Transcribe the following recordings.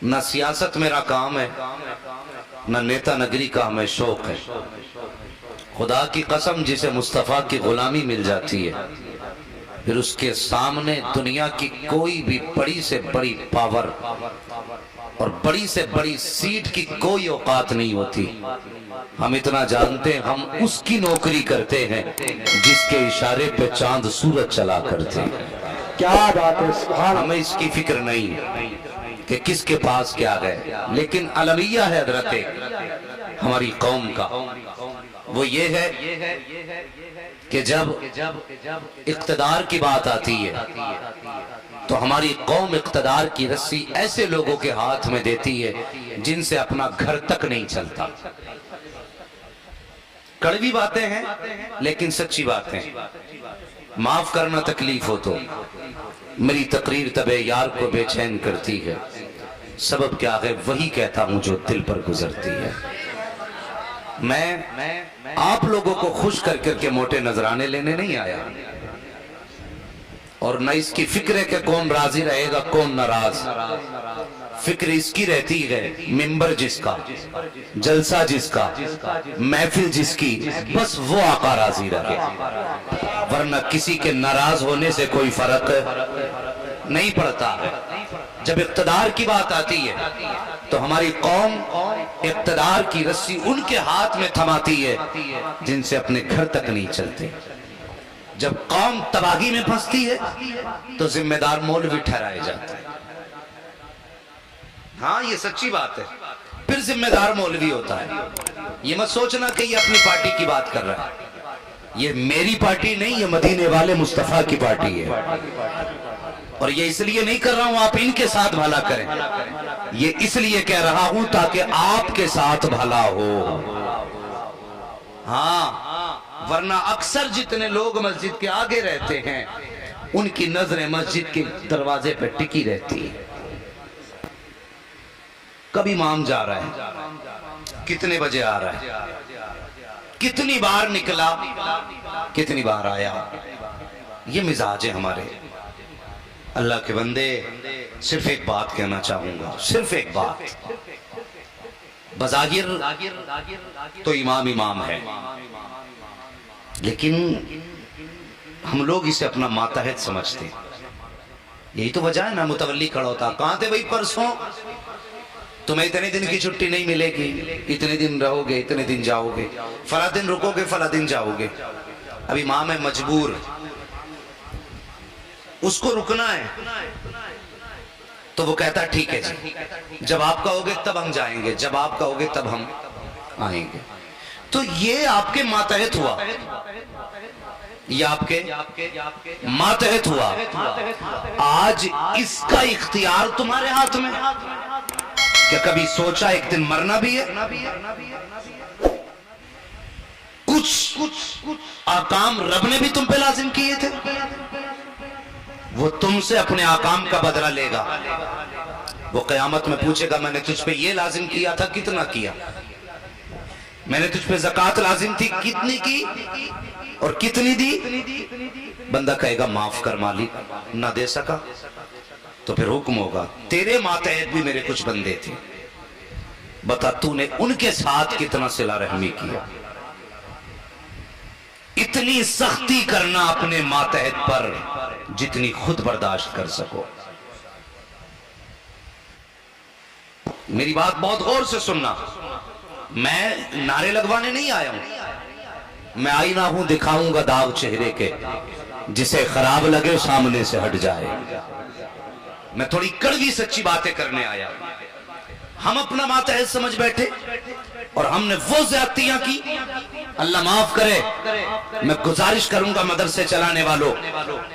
न सियासत मेरा काम है, न नेता नगरी का हमें शौक है। खुदा की कसम, जिसे मुस्तफ़ा की गुलामी मिल जाती है, फिर उसके सामने दुनिया की कोई भी बड़ी से बड़ी पावर और बड़ी से बड़ी सीट की कोई औकात नहीं होती। हम इतना जानते हैं, हम उसकी नौकरी करते हैं जिसके इशारे पे चांद सूरज चला करते हैं। क्या बात है, सुभान। हमें इसकी फिक्र नहीं कि किसके पास क्या है, लेकिन अलमिया है हजरत हमारी कौम का। वो ये है कि जब इक़्तिदार की बात आती है तो हमारी कौम इक़्तिदार की रस्सी ऐसे लोगों के हाथ में देती है जिनसे अपना घर तक नहीं चलता। कड़वी बातें हैं लेकिन सच्ची बातें। माफ करना तकलीफ हो तो मेरी तकरीर तबे यार को बेचैन करती है। सबब क्या है वही कहता हूं जो दिल पर गुजरती है। मैं आप लोगों को खुश कर करके मोटे नजराने लेने नहीं आया, और न इसकी फिक्र है कि कौन राजी रहेगा कौन नाराज। फिक्र इसकी रहती है मिंबर जिसका, जलसा जिसका, महफिल जिसकी, बस वो आका राजी रहे। वरना किसी के नाराज होने से कोई फर्क नहीं पड़ता। जब इक़्तिदार की बात आती है तो हमारी कौम इक़्तिदार की रस्सी उनके हाथ में थमाती है जिनसे अपने घर तक नहीं चलते। जब कौम तबाही में फंसती है तो जिम्मेदार मौलवी ठहराए जाते हैं। हाँ, ये सच्ची बात है। फिर जिम्मेदार मौलवी होता है। ये मत सोचना कि ये अपनी पार्टी की बात कर रहा है। ये मेरी पार्टी नहीं, ये मदीने वाले मुस्तफा की पार्टी है। और ये इसलिए नहीं कर रहा हूं आप इनके साथ भला करें, ये इसलिए कह रहा हूं ताकि आपके साथ भला हो। हाँ, वरना अक्सर जितने लोग मस्जिद के आगे रहते हैं उनकी नजरें मस्जिद के दरवाजे पर टिकी रहती है। कभी इमाम जा रहा है, कितने बजे आ रहा है, कितनी बार निकला, कितनी बार आया। ये मिजाज है हमारे। अल्लाह के बंदे, सिर्फ एक बात कहना चाहूंगा, सिर्फ एक बात। बज़ाहिर तो इमाम है, लेकिन हम लोग इसे अपना मातहत समझते हैं। यही तो वजह है ना मुतवल्ली खड़ा होता, कहां थे भाई परसों, तुम्हें इतने दिन की छुट्टी नहीं मिलेगी, इतने दिन रहोगे, इतने दिन जाओगे, फला दिन रुकोगे, फला दिन जाओगे। अब इमाम है मजबूर, उसको रुकना है, तो वो कहता ठीक है जी, जब आप कहोगे तब हम जाएंगे, जब आप कहोगे तब हम आएंगे। तो ये आपके मातहत हुआ, ये आपके मातहत हुआ। आज इसका इख्तियार तुम्हारे हाथ में। क्या कभी सोचा एक दिन मरना भी है? कुछ आकाम रब ने भी तुम पे लाजिम किए थे, वो तुमसे अपने आकाम का बदला लेगा। वो क़यामत में पूछेगा मैंने तुझ पे ये लाजिम किया था, कितना किया? मैंने तुझ पे ज़कात लाजिम थी, कितनी की और कितनी दी? बंदा कहेगा माफ कर मालिक, ना दे सका तो फिर हुक्म होगा तेरे मातहत भी मेरे कुछ बंदे थे, बता तूने उनके साथ कितना सिला रहमी किया। इतनी सख्ती करना अपने मातहत पर जितनी खुद बर्दाश्त कर सको। मेरी बात बहुत गौर से सुनना। मैं नारे लगवाने नहीं आया हूं, मैं आईना हूं, दिखाऊंगा दाग चेहरे के, जिसे खराब लगे सामने से हट जाए। मैं थोड़ी कड़वी सच्ची बातें करने आया। हम अपना मातहत समझ बैठे और हमने वो ज्यादतियां की। अल्लाह माफ करे। मैं गुजारिश करूंगा मदरसे चलाने वालों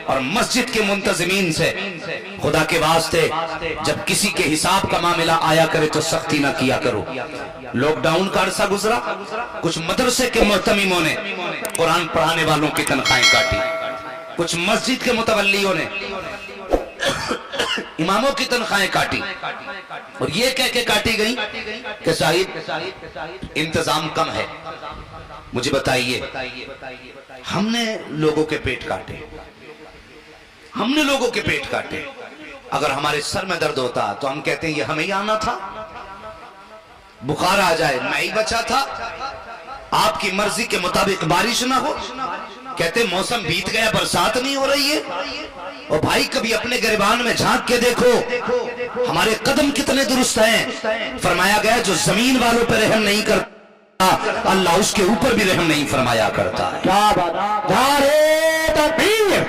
और मस्जिद के मुंतजिमीन से, खुदा के वास्ते जब किसी के हिसाब का मामला आया करे तो सख्ती ना किया करो। लॉकडाउन का अरसा गुजरा, कुछ मदरसे के मोहतमीमों ने कुरान पढ़ाने वालों की तनख्वाहें काटी, कुछ मस्जिद के मुतवल्लियों ने इमामों की तनख्वाहें काटी, और ये कह के काटी गई कि साहिब इंतजाम कम है। मुझे बताइए, हमने लोगों के पेट काटे, हमने लोगों के पेट काटे, अगर हमारे सर में दर्द होता तो हम कहते हैं ये हमें ही आना था, बुखार आ जाए मैं ही बचा था, आपकी मर्जी के मुताबिक बारिश ना हो, कहते मौसम बीत गया बरसात नहीं हो रही है। और भाई कभी अपने गिरबान में झांक के देखो हमारे कदम कितने दुरुस्त हैं। फरमाया गया जो जमीन वालों पर रहम नहीं करता अल्लाह उसके ऊपर भी रहम नहीं फरमाया करता है। क्या बात, नारे तकबीर,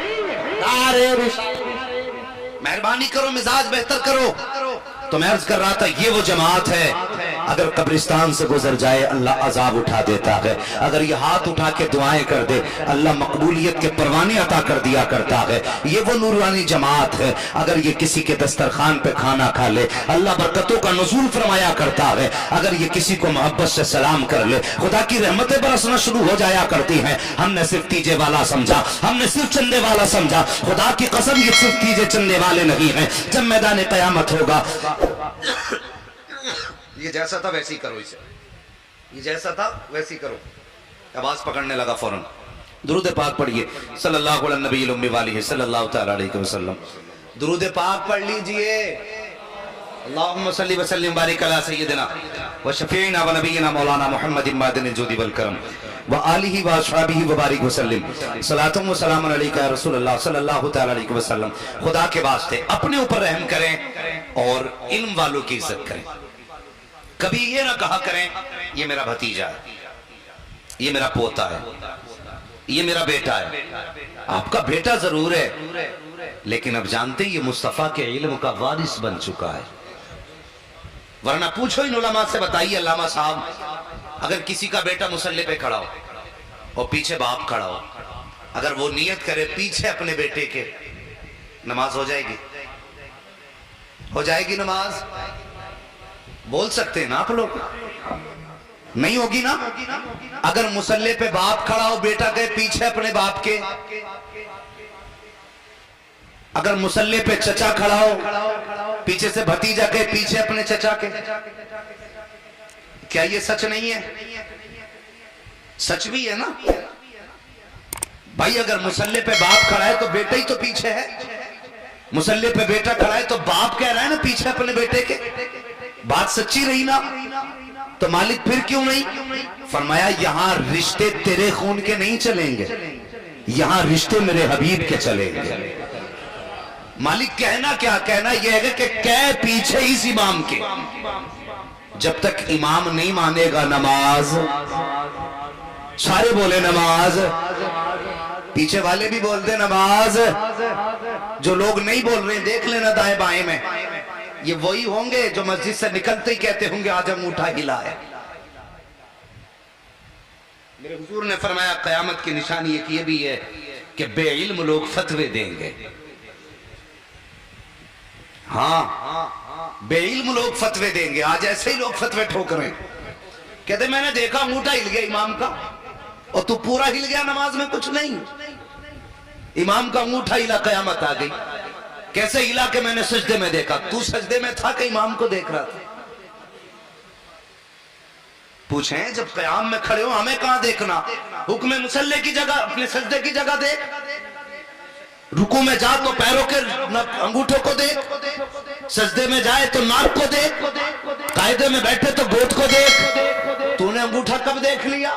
नारे रिसालत। मेहरबानी करो, मिजाज बेहतर करो। तो मैं अर्ज कर रहा था ये वो जमात है अगर कब्रिस्तान से गुजर जाए अल्लाह अजाब उठा देता है, अगर ये हाथ उठा के दुआएं कर दे अल्लाह मकबूलियत के परवाने अता कर दिया करता है। ये वो नूरानी जमात है अगर ये किसी के दस्तरखान पे खाना खा ले अल्लाह बरकतों का नुज़ूल फरमाया करता है। अगर ये किसी को मोहब्बत से सलाम कर ले खुदा की रहमतें बरसना शुरू हो जाया करती हैं। हमने सिर्फ तीजे वाला समझा, हमने सिर्फ चंदे वाला समझा, खुदा की कसम ये सिर्फ तीजे चंदे वाले नहीं हैं। जब मैदान क़यामत होगा ये जैसा था वैसे ही करो, इसे ये जैसा था वैसे ही करो। आवाज पकड़ने लगा फौरन। दुरूद पाक पढ़िए सल्लल्लाहु अलैहि नबी उम्मी वाली सल्लल्लाहु तआला अलैहि वसल्लम। दुरूद पाक पढ़ लीजिए। अल्लाहुम्मा सल्ली व सल्लिम बारिक अला सय्यिदिना व शफीना व नबीना मौलाना मुहम्मदिन मादिनिल जुदी वल करम व आलिहि व अस्हाबिहि व बारिक व सल्लिम सलातुम व सलामुन अलैका या रसूलल्लाह सल्लल्लाहु तआला अलैहि वसल्लम। खुदा के वास्ते अपने ऊपर रहम करें और इल्म वालों की इज्जत करें। कभी ये ना कहा करें ये मेरा भतीजा है, ये मेरा पोता है, ये मेरा बेटा है। आपका बेटा जरूर है लेकिन अब जानते ये मुस्तफा के इल्म का वारिस बन चुका है। वरना पूछो इन उलमा से, बताइए अल्लामा साहब अगर किसी का बेटा मुसल्ले पे खड़ा हो और पीछे बाप खड़ा हो, अगर वो नियत करे पीछे अपने बेटे के, नमाज हो जाएगी? हो जाएगी नमाज? बोल सकते हैं ना आप लोग? नहीं होगी ना। अगर मुसल्ले पे बाप खड़ा हो बेटा के पीछे अपने बाप के, अगर मुसल्ले पे चचा खड़ा हो पीछे से भतीजा के पीछे अपने चचा के, क्या ये सच नहीं है? सच भी है ना भाई। अगर मुसल्ले पे बाप खड़ा है तो बेटा ही तो पीछे है, मुसल्ले पे बेटा खड़ा है तो बाप कह रहा है ना पीछे अपने बेटे के। बात सच्ची रही ना? तो मालिक फिर क्यों नहीं फरमाया यहां रिश्ते तेरे खून के नहीं चलेंगे, यहां रिश्ते मेरे हबीब के चलेंगे। मालिक कहना क्या, कहना यह है कि कै पीछे इस इमाम के। जब तक इमाम नहीं मानेगा नमाज, सारे बोले नमाज, पीछे वाले भी बोलते नमाज। जो लोग नहीं बोल रहे देख लेना दाएं बाएं में, ये वही होंगे जो मस्जिद से निकलते ही कहते होंगे आज अंगूठा हिलाया। मेरे हुजूर ने फरमाया कयामत की निशानी एक ये भी है कि बेइल्म लोग फतवे देंगे। हाँ बेइल्म लोग फतवे देंगे। आज ऐसे ही लोग फतवे ठोक रहे हैं, कहते मैंने देखा अंगूठा हिल गया इमाम का, और तू पूरा हिल गया नमाज में कुछ नहीं। इमाम का अंगूठा हिला कयामत आ गई। कैसे हिला के मैंने सजदे में देखा? तू सजदे में था कि इमाम को देख रहा था? पूछें जब कयाम में खड़े हो हमें कहां देखना? हुक्म मुसल्ले की जगह अपने सजदे की जगह देख, रुकू में जा तो पैरों के अंगूठों को देख, सजदे में जाए तो नाक को देख, कायदे में बैठे तो गोद को देख। तूने अंगूठा कब देख लिया?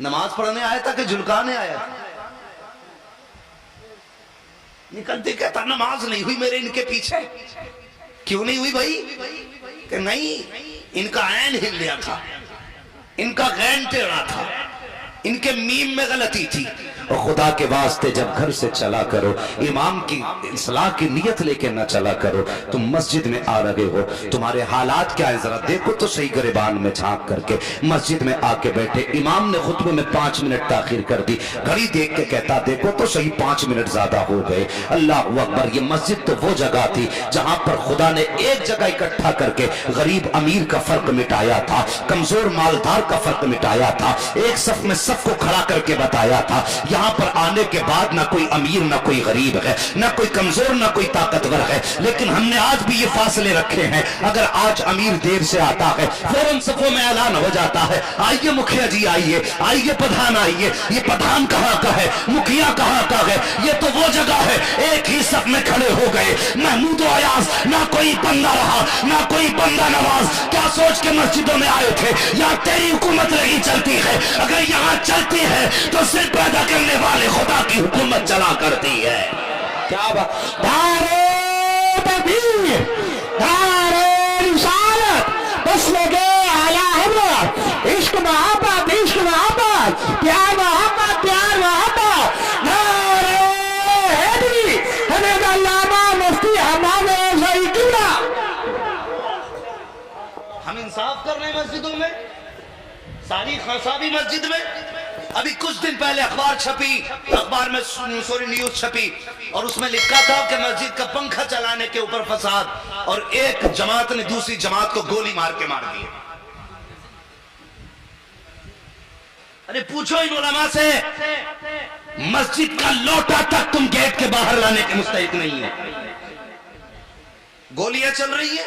नमाज पढ़ने आया था कि झुलकाने आया था? निकलते कहता नमाज नहीं हुई मेरे इनके पीछे। क्यों नहीं हुई भाई? कि नहीं इनका ऐन हिल गया था, इनका गैन टेढ़ा था, इनके मीम में गलती थी। और खुदा के वास्ते जब घर से चला करो इमाम की इस्लाह की नियत लेके ना चला करो। तुम मस्जिद में आ रहे हो, तुम्हारे हालात क्या है जरा देखो तो सही। गिरबान में झांक करके मस्जिद में आके बैठे, इमाम ने खुतबे में 5 मिनट ताखिर कर दी, घड़ी देख के कहता देखो तो सही 5 मिनट ज्यादा हो गए। अल्लाह अकबर। ये मस्जिद तो वो जगह थी जहां पर खुदा ने एक जगह इकट्ठा करके गरीब अमीर का फर्क मिटाया था, कमजोर मालदार का फर्क मिटाया था, एक सफ में सफ सबको खड़ा करके बताया था, यहाँ पर आने के बाद ना कोई अमीर ना कोई गरीब है, ना कोई कमजोर ना कोई ताकतवर है, लेकिन हमने आज भी ये फासले रखे हैं। अगर आज अमीर देर से आता है फौरन सफों में ऐलान हो जाता है, आइए मुखिया जी आइए, आइए प्रधान आइए। ये प्रधान कहाँ का है, मुखिया कहाँ का है? ये तो वो जगह है एक ही सफ में खड़े हो गए महमूद अयाज, ना कोई बंदा रहा ना कोई बंदा नवाज। क्या सोच के मस्जिदों में आए थे? यहाँ तेरी हुकूमत नहीं चलती है, अगर यहाँ चलती है तो सिर्फ पैदा करने वाले खुदा की हुकूमत चला करती है। क्या बात, दारे तकबीर, दारे रिसालत, बस लगे आला हज़रत, इश्क मोहब्बत, इश्क मोहब्बत, प्यार मोहब्बत, प्यार मोहब्बत, नारे हैदरी, हमें अल्लामा मुफ्ती हमारे सईदुल्ला। हम इंसाफ कर रहे हैं मस्जिदों में, सारी खसाबी मस्जिद में। अभी कुछ दिन पहले अखबार छपी, अखबार में सॉरी न्यूज छपी और उसमें लिखा था कि मस्जिद का पंखा चलाने के ऊपर फसाद और एक जमात ने दूसरी जमात को गोली मार के मार दी। अरे पूछो इन उलमा से, मस्जिद का लोटा तक तुम गेट के बाहर लाने के मुस्तहिक नहीं है, गोलियां चल रही है।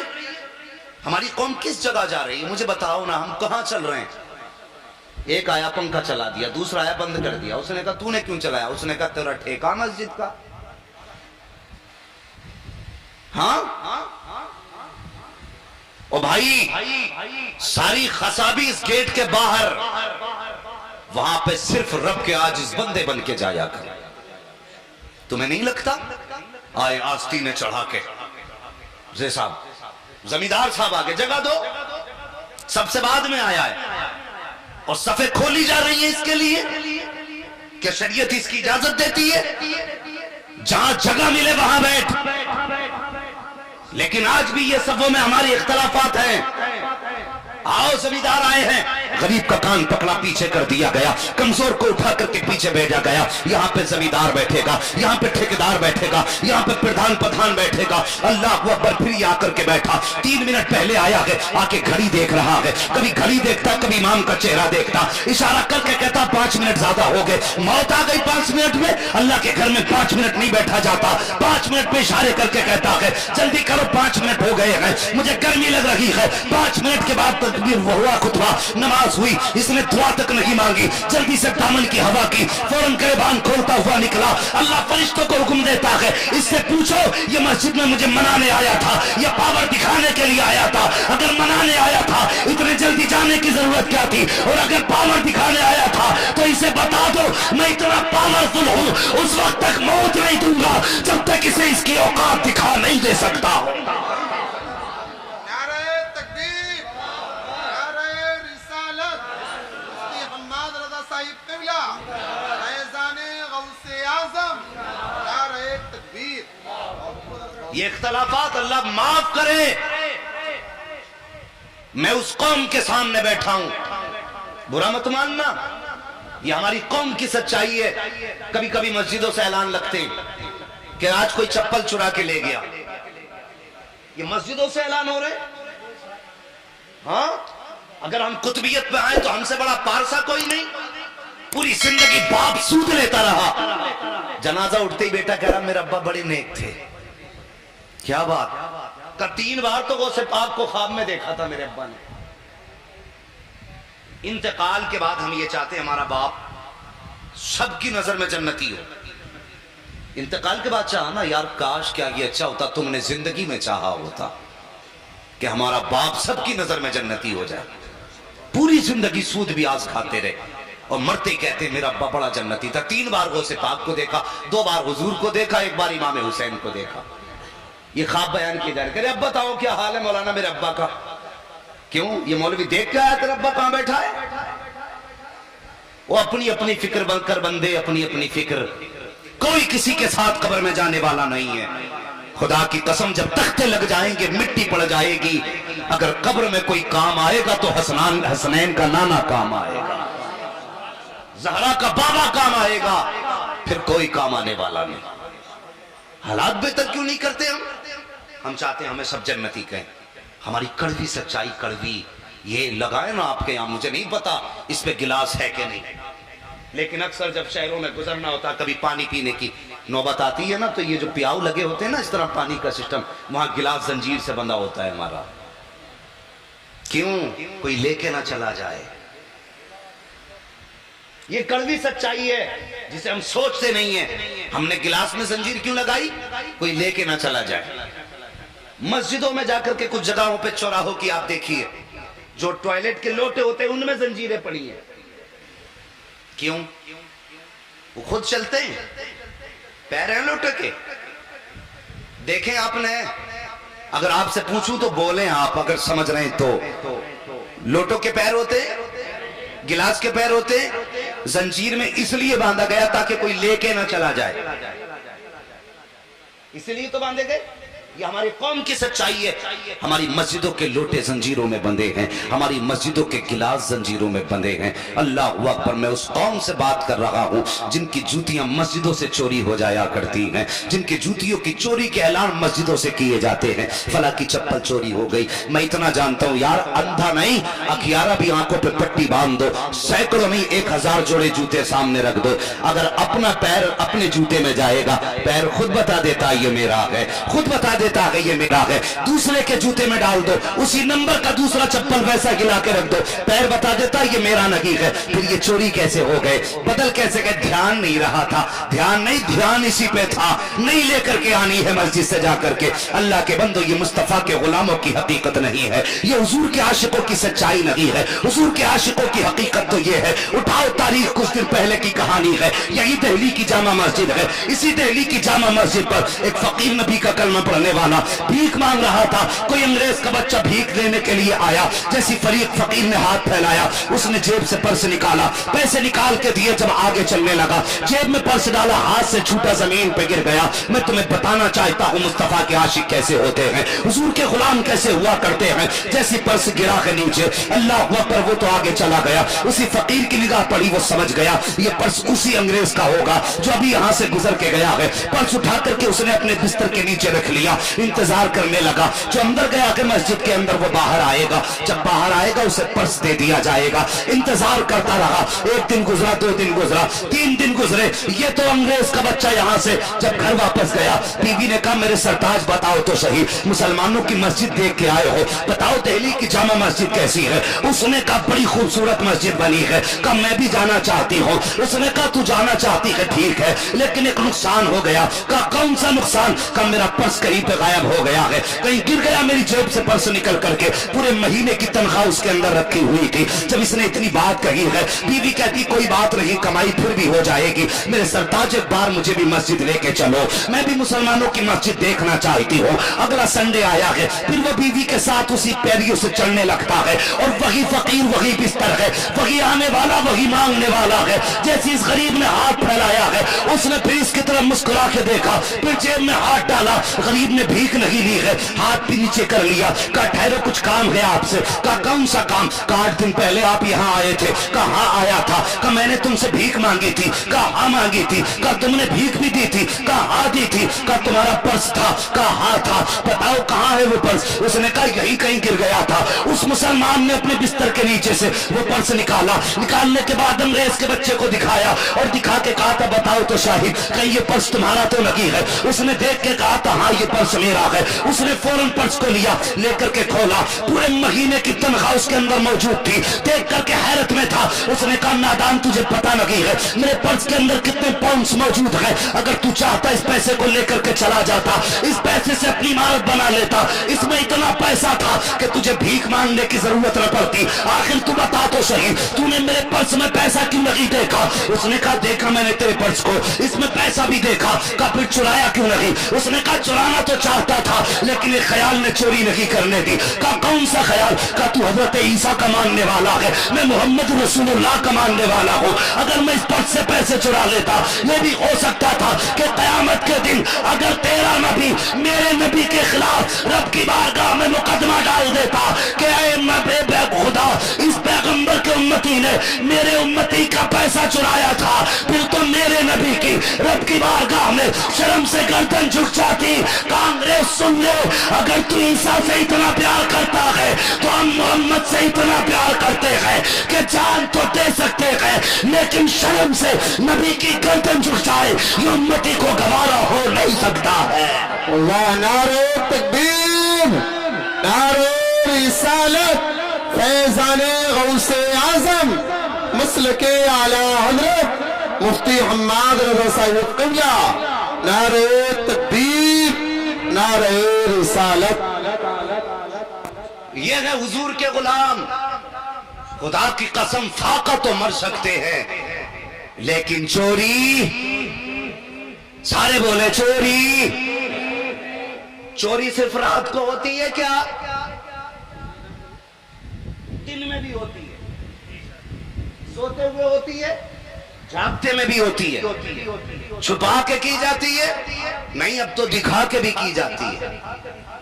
हमारी कौम किस जगह जा रही है मुझे बताओ ना, हम कहां चल रहे हैं? एक आया पंखा चला दिया, दूसरा आया बंद कर दिया। उसने कहा तूने क्यों चलाया? उसने कहा तेरा ठेका मस्जिद का। हाँ ओ भाई, सारी खसाबी इस गेट के बाहर, वहां पे सिर्फ रब के आजिज बंदे बन के जाया कर। तुम्हें नहीं लगता? आए आस्तीने चढ़ा के, जे साहब जमींदार साहब आगे जगह दो, सबसे बाद में आया है और सफे खोली जा रही है इसके लिए कि शरीयत इसकी इजाजत देती है जहां जगह मिले वहां बैठ। लेकिन आज भी ये सफों में हमारी इख्तलाफात हैं। आओ जमींदार आए हैं, गरीब का कान पकड़ा पीछे कर दिया गया, कमजोर को उठा करके पीछे भेजा गया। यहाँ पे जमींदार बैठेगा, यहाँ पे ठेकेदार बैठेगा, यहाँ पे प्रधान बैठेगा। अल्लाह अकबर, फिर ये आकर के बैठा। 3 मिनट पहले आया है, आके घड़ी देख रहा है, कभी घड़ी देखता कभी इमाम का चेहरा देखता, इशारा करके कहता 5 मिनट ज्यादा हो गए। मौत आ गई 5 मिनट में। अल्लाह के घर में 5 मिनट नहीं बैठा जाता। 5 मिनट में इशारे करके कहता है जल्दी करो 5 मिनट हो गए हैं, मुझे गर्मी लग रही है। 5 मिनट के बाद तकबीर हुआ, खुतबा, नमाज हुई, इसने दुआ तक नहीं मांगी, जल्दी से दामन की हवा की, फौरन गिरबान खोलता हुआ निकला। अल्लाह फरिश्तों को हुक्म देता है, इससे पूछो ये मस्जिद में मुझे मनाने आया था या पावर दिखाने के लिए आया था? अगर मनाने आया था इतने जल्दी जाने की जरूरत क्या थी? और अगर पावर दिखाने आया था तो इसे बता दो मैं इतना पावरफुल हूं, उस वक्त तक मौत नहीं दूंगा जब तक इसे इसकी औकात दिखा नहीं दे सकता। ये इख्तलाफात अल्लाह माफ करे। मैं उस कौम के सामने बैठा हूं, बुरा मत मानना, ये हमारी कौम की सच्चाई है। कभी कभी मस्जिदों से ऐलान लगते हैं कि आज कोई चप्पल चुरा के ले गया, ये मस्जिदों से ऐलान हो रहे। हाँ, अगर हम कुतुबियत पे आए तो हमसे बड़ा पारसा कोई नहीं। पूरी जिंदगी बाप सूद लेता रहा, जनाजा उठते ही बेटा कह रहा मेरे अब्बा बड़े नेक थे। क्या बात का 3 बार तो गौसे पाक को ख्वाब में देखा था मेरे अब्बा ने। इंतकाल के बाद हम ये चाहते हैं हमारा बाप सबकी नजर में जन्नती हो। इंतकाल के बाद चाहा ना यार काश क्या ये अच्छा होता तुमने जिंदगी में चाहा होता कि हमारा बाप सबकी नजर में जन्नती हो जाए। पूरी जिंदगी सूद भी आज खाते रहे और मरते कहते मेरा अब्बा बड़ा जन्नती था। 3 बार गौसे पाक को देखा, 2 बार हुजूर को देखा, 1 बार इमाम हुसैन को देखा। ये ख्वाब बयान किया जा रहा है। अब बताओ क्या हाल है मौलाना मेरे अब्बा का? क्यों? ये मौलवी देख के आया तेरा अब्बा कहां बैठा है? वो अपनी अपनी फिक्र बनकर बंदे, अपनी अपनी फिक्र, कोई किसी के साथ कब्र में जाने वाला नहीं है। खुदा की कसम जब तख्ते लग जाएंगे मिट्टी पड़ जाएगी, अगर कब्र में कोई काम आएगा तो हसनैन का नाना काम आएगा, ज़हरा का बाबा काम आएगा, फिर कोई काम आने वाला नहीं। हालात बेहतर क्यों नहीं करते हम चाहते हैं हमें सब जन्नती कहें। हमारी कड़वी सच्चाई, कड़वी ये लगाए ना आपके यहां, मुझे नहीं पता इस पे गिलास है कि नहीं। लेकिन अक्सर जब शहरों में गुजरना होता, कभी पानी पीने की नौबत आती है ना, तो ये जो प्याऊ लगे होते हैं ना, इस तरह पानी का सिस्टम, वहां गिलास जंजीर से बंधा होता है हमारा। क्यों? कोई लेके ना चला जाए। ये कड़वी सच्चाई है जिसे हम सोचते नहीं है। हमने गिलास में जंजीर क्यों लगाई? कोई लेके ना चला जाए। मस्जिदों में जाकर के कुछ जगहों पे चौराहों की आप देखिए, जो टॉयलेट के लोटे होते हैं उनमें जंजीरें पड़ी हैं। क्यों? वो खुद चलते हैं, पैर हैं लोटे के। देखें आपने, अगर आपसे पूछूं तो बोलें आप, अगर समझ रहे हैं तो। लोटों के पैर होते, गिलास के पैर होते, जंजीर में इसलिए बांधा गया ताकि कोई लेके ना चला जाए, इसलिए तो बांधे गए। ये हमारी कौम की सच्चाई है। हमारी मस्जिदों के लोटे जंजीरों में बंधे हैं, हमारी मस्जिदों के गिलास जंजीरों में बंधे हैं। अल्लाह अकबर। मैं उस कौम से बात कर रहा हूं जिनकी जूतियां मस्जिदों से चोरी हो जाया करती हैं, जिनकी जूतियों की चोरी के ऐलान मस्जिदों से किए जाते हैं। फला की चप्पल चोरी हो गई। मैं इतना जानता हूं यार, अंधा नहीं, अखियारा भी आंखों पे पट्टी बांध दो, सैकड़ों नहीं 1000 जोड़े जूते सामने रख दो, अगर अपना पैर अपने जूते में जाएगा, पैर खुद बता देता ये मेरा है, खुद बता देता है ये मेरा है। दूसरे के जूते में डाल दो, उसी नंबर का दूसरा चप्पल वैसा गिला के रख दो, पैर बता देता ये मेरा नहीं है। फिर ये चोरी कैसे हो गए, बदल कैसे गए? ध्यान नहीं रहा था, ध्यान नहीं, ध्यान इसी पे था। नहीं लेकर के आनी है मस्जिद से जाकर के। अल्लाह के बंदो, ये मुस्तफा के गुलामों की हकीकत नहीं है, ये हुजूर के आशिकों की सच्चाई नहीं है। हुजूर के आशिकों की हकीकत तो ये है, उठाओ तारीख कुछ दिन पहले की कहानी है। यही दिल्ली की जामा मस्जिद है। इसी दिल्ली की जामा मस्जिद पर एक फकीर नबी का कलमा पढ़ने वाला भीख मांग रहा था। कोई अंग्रेज का बच्चा भीख लेने के लिए आया, जैसी फकीर ने हाथ फैलाया, उसने जेब से पर्स निकाला, पैसे निकाल के दिए। जब आगे चलने लगा, जेब में पर्स डाला, हाथ से छूटा, जमीन पे गिर गया। मैं तुम्हें बताना चाहता हूँ मुस्तफा के आशिक कैसे होते हैं, हुजूर के गुलाम कैसे हुआ करते हैं। जैसी पर्स गिरा के नीचे, अल्लाह अकबर, वो तो आगे चला गया। उसी फकीर की निगाह पड़ी, वो समझ गया ये पर्स उसी अंग्रेज का होगा जो अभी यहाँ से गुजर के गया है। पर्स उठा करके उसने अपने बिस्तर के नीचे रख लिया, इंतजार करने लगा। जो अंदर गया कि मस्जिद के अंदर वो बाहर आएगा, जब बाहर आएगा उसे पर्स दे दिया जाएगा। इंतजार करता रहा। एक दिन गुजरा, 2 दिन गुजरा, 3 दिन गुजरे। ये तो अंग्रेज का बच्चा यहाँ से जब घर वापस गया, बीवी ने कहा मेरे सरताज बताओ तो सही, मुसलमानों की मस्जिद देख के आए हो, बताओ दिल्ली की जामा मस्जिद कैसी है। उसने कहा बड़ी खूबसूरत मस्जिद बनी है। कहा मैं भी जाना चाहती हूँ। उसने कहा तू जाना चाहती है ठीक है, लेकिन एक नुकसान हो गया। कहा कौन सा नुकसान? कहा मेरा पर्स कहीं पे गायब हो गया है, कहीं गिर गया मेरी जेब से पर्स निकल करके। पूरे महीने की तनख्वाह उसके अंदर रखी हुई थी। जब इसने इतनी बात कही है, बीवी कहती कोई बात नहीं, कमाई फिर भी हो जाएगी। मेरे सरताज एक बार मुझे भी मस्जिद लेके चलो, मैं भी मुसलमानों की मस्जिद देखना चाहती हूँ। अगला संडे आया है, फिर वो बीवी के साथ उसी पैरियों से चलने लगता है, और वही फकीर वही बिस्तर है, वही आने वाला वही मांगने वाला है। जैसे इस गरीब ने हाथ फैलाया है, उसने फिर इसकी तरफ मुस्कुरा के देखा, फिर जेब में हाथ डाला। गरीब ने भीख नहीं ली है, हाथ भी नीचे कर लिया। कहा ठहरो कुछ काम है आपसे। कहा कौन सा काम? कहा 8 दिन पहले आप यहाँ आए थे। कहा हाँ आया था। कहा मैंने तुमसे भीख मांगी थी। कहा हाँ मांगी थी। कहा तुमने भीख भी दी थी? कहा हाँ दी थी। कहा तुम्हारा पर्स था? कहा हाँ था। बताओ कहाँ है वो पर्स? उसने कहा यही कहीं गिर गया था। उस मुसलमान ने अपने बिस्तर के नीचे से वो पर्स निकाला। निकालने के बाद अंग्रेज के बच्चे को दिखाया, और दिखा के कहा था बताओ तो शाहिद, कहीं ये पर्स तुम्हारा तो नहीं है? उसने देख के कहा था हाँ ये पर्स मेरा है। उसने फौरन पर्स को लिया, लेकर के खोला। पूरे महीने की तनख्वाह उसके अंदर मौजूद थी। देख करके हैरत में था। उसने कहा नादान तुझे पता नहीं है मेरे पर्स के अंदर कितने पाउंड्स मौजूद हैं। अगर तू चाहता इस पैसे को लेकर के चला जाता, इस पैसे से अपनी इमारत बना लेता। इसमें इतना पैसा था कि तुझे भीख मांगने की जरूरत न पड़ती। आखिर तू बता तो सही, तूने मेरे पर्स में पैसा क्यों नहीं देखा? उसने कहा देखा मैंने तेरे पर्स को, इसमें पैसा भी देखा। कहा फिर चुराया क्यों नहीं? उसने कहा चुराना तो चाहता था, लेकिन एक ख्याल ने चोरी नहीं करने दी। कहा कौन सा ख्याल? कहा तू हजरत ईसा का मानने वाला है, मैं मोहम्मद रसूलुल्लाह का मानने वाला हूँ। अगर मैं इस पर्स से पैसे चुरा लेता, ये भी हो सकता था कि कयामत के दिन अगर तेरा नबी मेरे नबी के खिलाफ रब की बारगाह में मुकदमा डाल देता कि ऐ नबी खुदा, इस पैगंबर के उम्मती ने मेरे उम्मती का पैसा चुराया था, फिर तो मेरे नबी की रब की बारगाह में शर्म से गर्दन झुक जाती। कांग्रेस सुन लो, अगर तू ईसा से इतना प्यार करता है तो हम मोहम्मद से इतना प्यार करते हैं कि जान तो को दे सकते हैं, लेकिन शर्म से नबी की गर्दन झुकाए ये उम्मती को गवारा हो नहीं सकता है। अल्लाह, नारे तकबीर, नारे रिसालत, फैज़ाने गौसे आज़म मसलके आला हज़रत मुफ्ती हम्माद रज़ा साहिब क़िबला, नारे तकबीर, नारे रिसालत। ये है हुजूर के गुलाम। खुदा की कसम फाका तो मर सकते हैं, लेकिन चोरी, सारे बोले चोरी। चोरी सिर्फ रात को होती है क्या? दिन में भी होती है, सोते हुए होती है, जागते में भी होती है, छुपा के की जाती है, नहीं अब तो दिखा के भी की जाती है।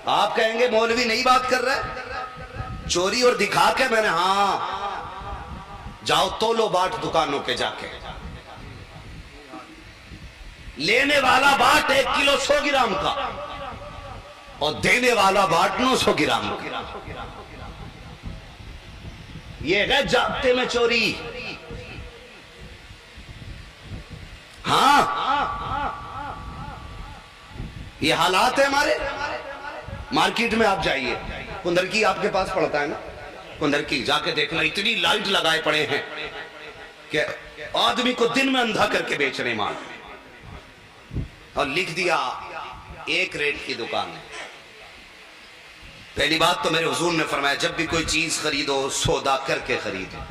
आप कहेंगे मौलवी नहीं बात कर रहे, चोरी और दिखा के। मैंने हाँ, जाओ तोलो बाट दुकानों के जाके, लेने वाला बाट 1 किलो 100 ग्राम का और देने वाला बाट 900 ग्राम का। ये है जागते में चोरी। हाँ, ये हालात है हमारे। मार्केट में आप जाइए, कुंदर की आपके पास पड़ता है ना, कुंदर की जाके देखना, इतनी लाइट लगाए पड़े हैं कि आदमी को दिन में अंधा करके बेच रहे माल, और लिख दिया 1 रेट की दुकान है। पहली बात तो मेरे हुजूर ने फरमाया, जब भी कोई चीज खरीदो सौदा करके खरीदो।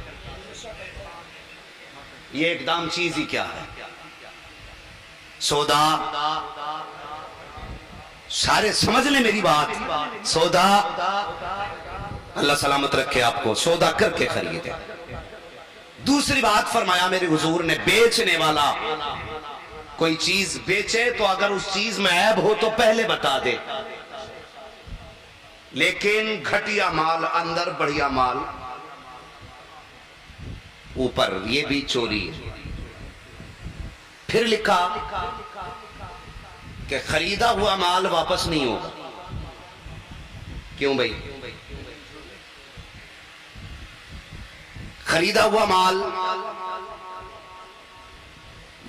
ये एकदम चीज ही क्या है? सौदा। सारे समझ ले मेरी बात। सौदा, अल्लाह सलामत रखे आपको, सौदा करके खरीदे। दूसरी बात फरमाया मेरे हुजूर ने, बेचने वाला कोई चीज बेचे तो अगर उस चीज में ऐब हो तो पहले बता दे, लेकिन घटिया माल अंदर, बढ़िया माल ऊपर, ये भी चोरी है। फिर लिखा कि खरीदा हुआ माल वापस नहीं होगा। क्यों भाई? खरीदा हुआ माल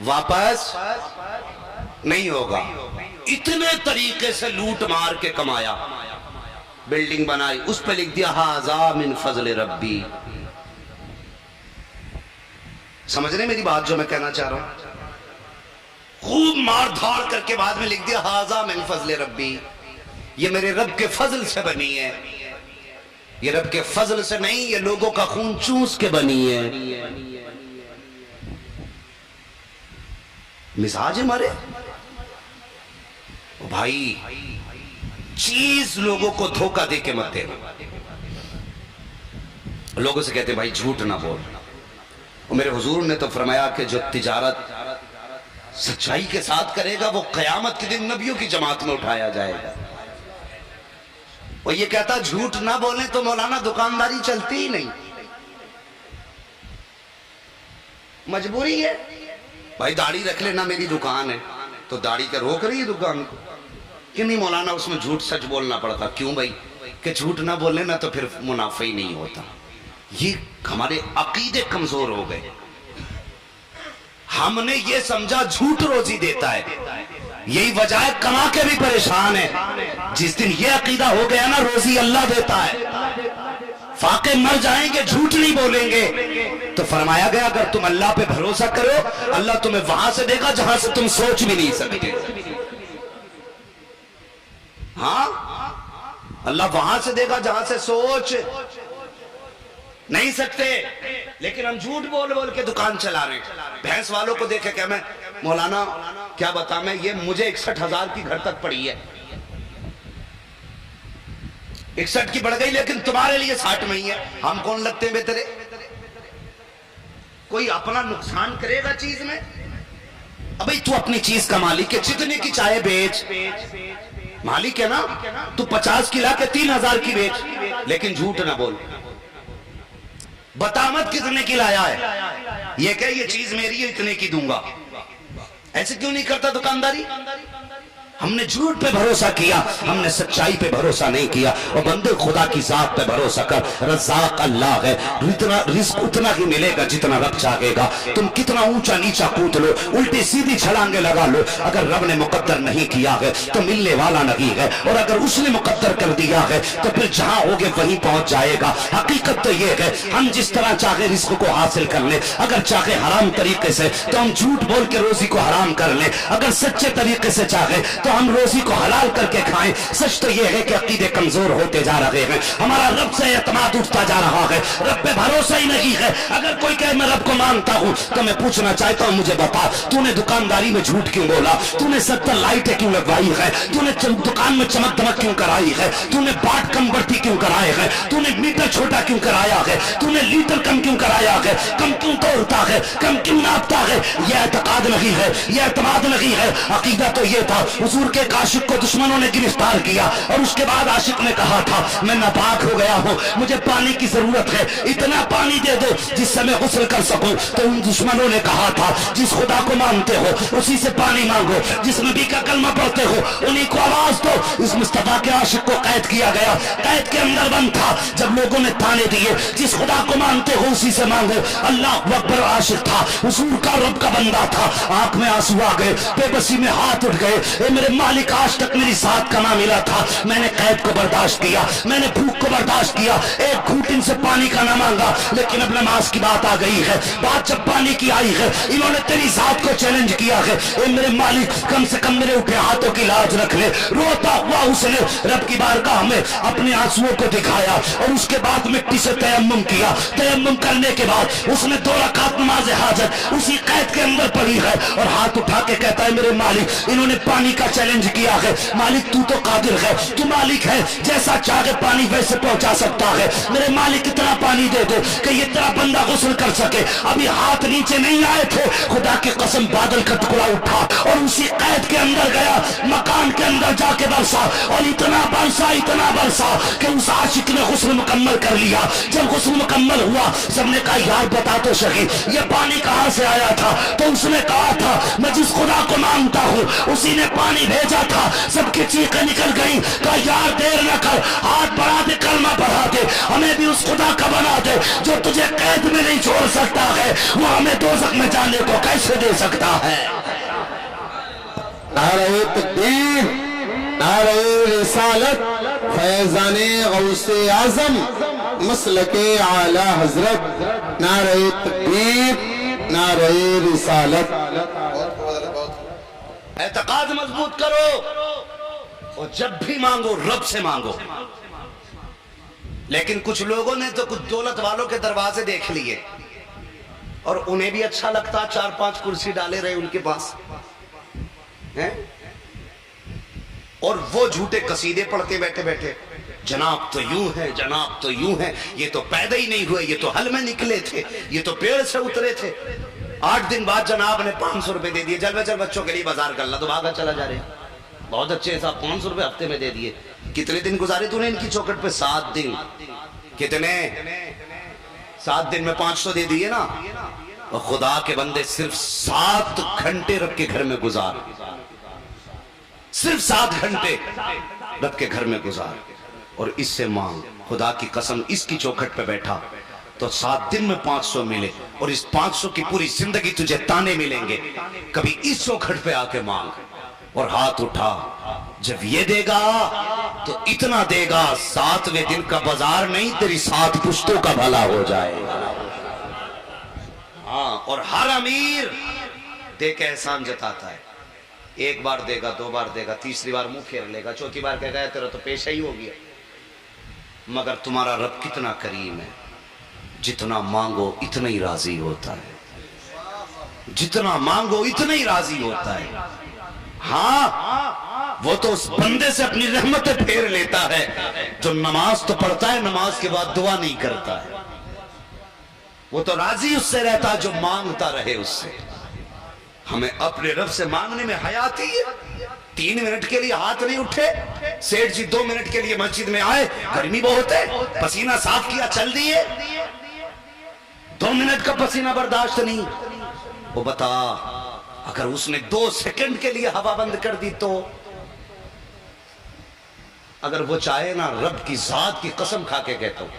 वापस नहीं होगा। इतने तरीके से लूट मार के कमाया, बिल्डिंग बनाई, उस पर लिख दिया हाज़ा मिन फज़ल रब्बी। समझ रहे मेरी बात जो मैं कहना चाह रहा हूं? खूब मार धाड़ करके बाद में लिख दिया हाज़ा मिन फज़ल रब्बी, ये मेरे रब के फजल से बनी है। ये रब के फजल से नहीं, ये लोगों का खून चूस के बनी है। मिजाज हमारे भाई, चीज लोगों को धोखा दे के मत देना। लोगों से कहते भाई झूठ ना बोल। और मेरे हुजूर ने तो फरमाया कि जो तिजारत सच्चाई के साथ करेगा वो कयामत के दिन नबियों की जमात में उठाया जाएगा। और ये कहता झूठ ना बोले तो मौलाना दुकानदारी चलती ही नहीं, मजबूरी है। भाई दाढ़ी रख लेना, मेरी दुकान है, तो दाढ़ी का रोक रही है दुकान को कि नहीं मौलाना, उसमें झूठ सच बोलना पड़ता। क्यों भाई? कि झूठ ना बोले ना तो फिर मुनाफा ही नहीं होता। ये हमारे अकीदे कमजोर हो गए। हमने ये समझा झूठ रोजी देता है, यही वजह है कमा के भी परेशान है। जिस दिन ये अकीदा हो गया ना रोजी अल्लाह देता है, फाके मर जाएंगे झूठ नहीं बोलेंगे, तो फरमाया गया अगर तुम अल्लाह पे भरोसा करो अल्लाह तुम्हें वहां से देगा जहां से तुम सोच भी नहीं सकते। हाँ, अल्लाह वहां से देगा जहां से सोच नहीं सकते। लेकिन हम झूठ बोल बोल के दुकान चला रहे हैं। भैंस वालों को देखे क्या मैं मौलाना क्या बता, मैं ये मुझे 61,000 की घर तक पड़ी है, 61 की बढ़ गई, लेकिन तुम्हारे लिए 60 में ही है। हम कौन लगते हैं बेतरे? कोई अपना नुकसान करेगा चीज में? अबे तू अपनी चीज का मालिक है, जितने की चाहे बेच, मालिक है ना। तू 50 की ला के 3,000 की बेच, लेकिन झूठ ना बोल। बता मत कितने की लाया है, ये कह ये चीज मेरी है इतने की दूंगा। ऐसे क्यों नहीं करता दुकानदारी? हमने झूठ पे भरोसा किया, हमने सच्चाई पे भरोसा नहीं किया। और बंदे खुदा की जात पे भरोसा कर, रज़ाक अल्लाह है। इतना रिस्क उतना ही मिलेगा जितना रब चाहेगा। तुम कितना ऊंचा नीचा कूद लो, उल्टी सीधी छलांगे लगा लो, अगर रब ने मुकद्दर नहीं किया है तो मिलने वाला नहीं है। और अगर उसने मुकद्दर कर दिया है तो फिर जहां होगे वहीं पहुंच जाएगा। हकीकत तो ये है, हम जिस तरह चाहे रिस्क को हासिल कर ले, अगर चाहे हराम तरीके से तो हम झूठ बोल के रोजी को हराम कर ले, अगर सच्चे तरीके से चाहे तो हम रोजी को हलाल करके खाएं। सच तो यह है कि अकीदे कमजोर होते जा रहे हैं, हमारा रब से एतमाद उठता जा रहा है, रब पे भरोसा ही नहीं है। अगर कोई कहे मैं रब को मानता हूं तो मैं पूछना चाहता हूं, मुझे बता तूने दुकानदारी में झूठ क्यों बोला, तूने 70 लाइटें क्यों लगवाई है, तूने दुकान में चमक दमक क्यों कराई है, तूने बाट कम बढ़ती क्यों कराए है, तूने मीटर छोटा क्यों कराया है, तूने लीटर कम क्यों कराया है, कम क्यों तोड़ता है, कम क्यों नापता है। यह एतकाद नहीं है, यह एतमाद नहीं है। अकीदा तो यह था, हुजूर के आशिक को दुश्मनों ने गिरफ्तार किया और उसके बाद आशिक ने कहा था मैं नापाक हो गया हूं, मुझे पानी की जरूरत है, इतना पानी दे दो जिससे मैं गुस्ल कर सकूं। तो उन दुश्मनों ने कहा था जिस खुदा को मानते हो उसी से पानी मांगो, जिस नबी का कलमा पढ़ते हो उन्हीं को आवाज दो। इस मुस्तफा के आशिक को कैद किया गया, कैद के अंदर बंद था। जब लोगों ने ताने दिए जिस खुदा को मानते हो उसी से मांगो, अल्लाह अकबर आशिक था, हुजूर का रब का बंदा था। आंख में आंसू आ गए, बेबसी में हाथ उठ गए, ए मेरे मालिक आज तक मेरी साथ का ना मिला था, मैंने कैद को बर्दाश्त किया, मैंने भूख को बर्दाश्त किया, एक घूंट इनसे पानी का ना मांगा, लेकिन अब नमाज की बात आ गई है, बात जब पानी की आई है, इन्होंने तेरी जात को चैलेंज किया है। ए मेरे मालिक कम से कम मेरे उठे हाथों की लाज रख ले। रोता हुआ उसने रब की बारगाह में अपने आंसुओं को दिखाया और उसके बाद मिट्टी से तयम्मुम किया। तयम्मुम करने के बाद उसने 2 रकात नमाज हाजत उसी कैद के अंदर पड़ी है और हाथ उठा के कहता है मेरे मालिक इन्होंने पानी का चैलेंज किया है, मालिक तू तो कादिर है, तू मालिक है, जैसा चाहे पानी वैसे पहुंचा सकता है। मेरे मालिक इतना पानी दे दो कि ये तेरा बंदा गुस्ल कर सके। अभी हाथ नीचे नहीं आए थे, खुदा की कसम बादल का टुकड़ा उठा और उसी कैद के अंदर गया, मकान के अंदर जाके बरसा और इतना बरसा कि उस आशिक ने गुस्ल मुकम्मल कर लिया। जब गुस्ल मुकम्मल हुआ सबने कहा यार बता तो सही ये पानी कहां से आया था। तो उसने कहा था मैं जिस खुदा को मानता हूं उसी ने पानी भेजा था। सबकी चीखें निकल गई, कहा यार देर न कर, हाथ बढ़ा दे, कलमा बढ़ा दे, हमें भी उस खुदा का बना दे जो तुझे कैद में नहीं छोड़ सकता है, वो हमें दोज़ख में जाने को कैसे दे सकता है। नारे तकबीर, नारे रिसालत, फैज़ाने गौसे आज़म, मसलके आला हजरत, नारे तकबीर, नारे रिसालत। एतकाद मजबूत करो और जब भी मांगो रब से मांगो। लेकिन कुछ लोगों ने तो कुछ दौलत वालों के दरवाजे देख लिए और उन्हें भी अच्छा लगता, 4-5 कुर्सी डाले रहे उनके पास हैं? और वो झूठे कसीदे पढ़ते बैठे बैठे, जनाब तो यूं है, जनाब तो यूं है, ये तो पैदा ही नहीं हुए, ये तो हल में निकले थे, ये तो पेड़ से उतरे थे। 8 दिन बाद जनाब ने 500 रुपए दे दिए, चल बच्चों के लिए बाजार कर ला, तो भागा चला जा रहे। बहुत अच्छे साहब 500 रुपए हफ्ते में दे दिए। कितने दिन गुजारे तूने इनकी चौखट पे? 7 दिन। कितने? 7 दिन में 500 दे दिए ना। और खुदा के बंदे सिर्फ 7 घंटे रब के घर में गुजार, सिर्फ 7 घंटे रब के घर में गुजार और इससे मांग। खुदा की कसम इसकी चौखट पे बैठा तो 7 दिन में 500 मिले और इस 500 की पूरी जिंदगी तुझे ताने मिलेंगे। कभी इस चौखट पे आके मांग और हाथ उठा, जब ये देगा तो इतना देगा 7वें दिन का बाजार नहीं तेरी 7 पुश्तों का भला हो जाएगा। हाँ, और हर अमीर दे के एहसान जताता है। 1 बार देगा, 2 बार देगा, तीसरी बार मुंह फेर लेगा, चौथी बार कहेगा तेरा तो पेशा ही हो गया। मगर तुम्हारा रब कितना करीम है, जितना मांगो इतना ही राजी होता है, जितना मांगो इतना ही राजी होता है। हाँ, वो तो उस बंदे से अपनी रहमतें फेर लेता है जो नमाज तो पढ़ता है, नमाज के बाद दुआ नहीं करता है। वो तो राजी उससे रहता है जो मांगता रहे उससे। हमें अपने रब से मांगने में हयाती है। 3 मिनट के लिए हाथ नहीं उठे, सेठ जी 2 मिनट के लिए मस्जिद में आए, गर्मी बहुत है, पसीना साफ किया, चल दिए, 2 मिनट का पसीना बर्दाश्त नहीं। वो बता अगर उसने 2 सेकंड के लिए हवा बंद कर दी तो अगर वो चाहे ना, रब की जात की कसम खा के कहता हूं,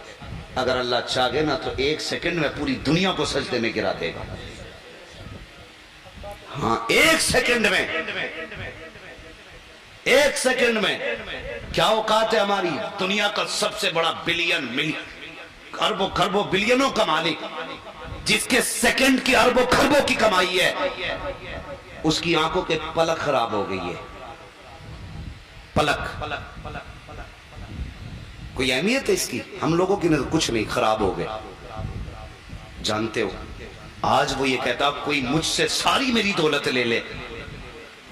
अगर अल्लाह चाहे ना तो 1 सेकंड में पूरी दुनिया को सजदे में गिरा देगा। हाँ, 1 सेकंड में, 1 सेकंड में। क्या औकात है हमारी? दुनिया का सबसे बड़ा बिलियन, मिलियन, अरबों खरबों बिलियनों का मालिक, जिसके सेकंड की अरबों खरबों की कमाई है, उसकी आंखों के पलक खराब हो गई है। पलक कोई अहमियत है इसकी? हम लोगों की नजर कुछ नहीं, खराब हो गए। जानते हो, आज वो ये कहता कोई मुझसे सारी मेरी दौलत ले ले,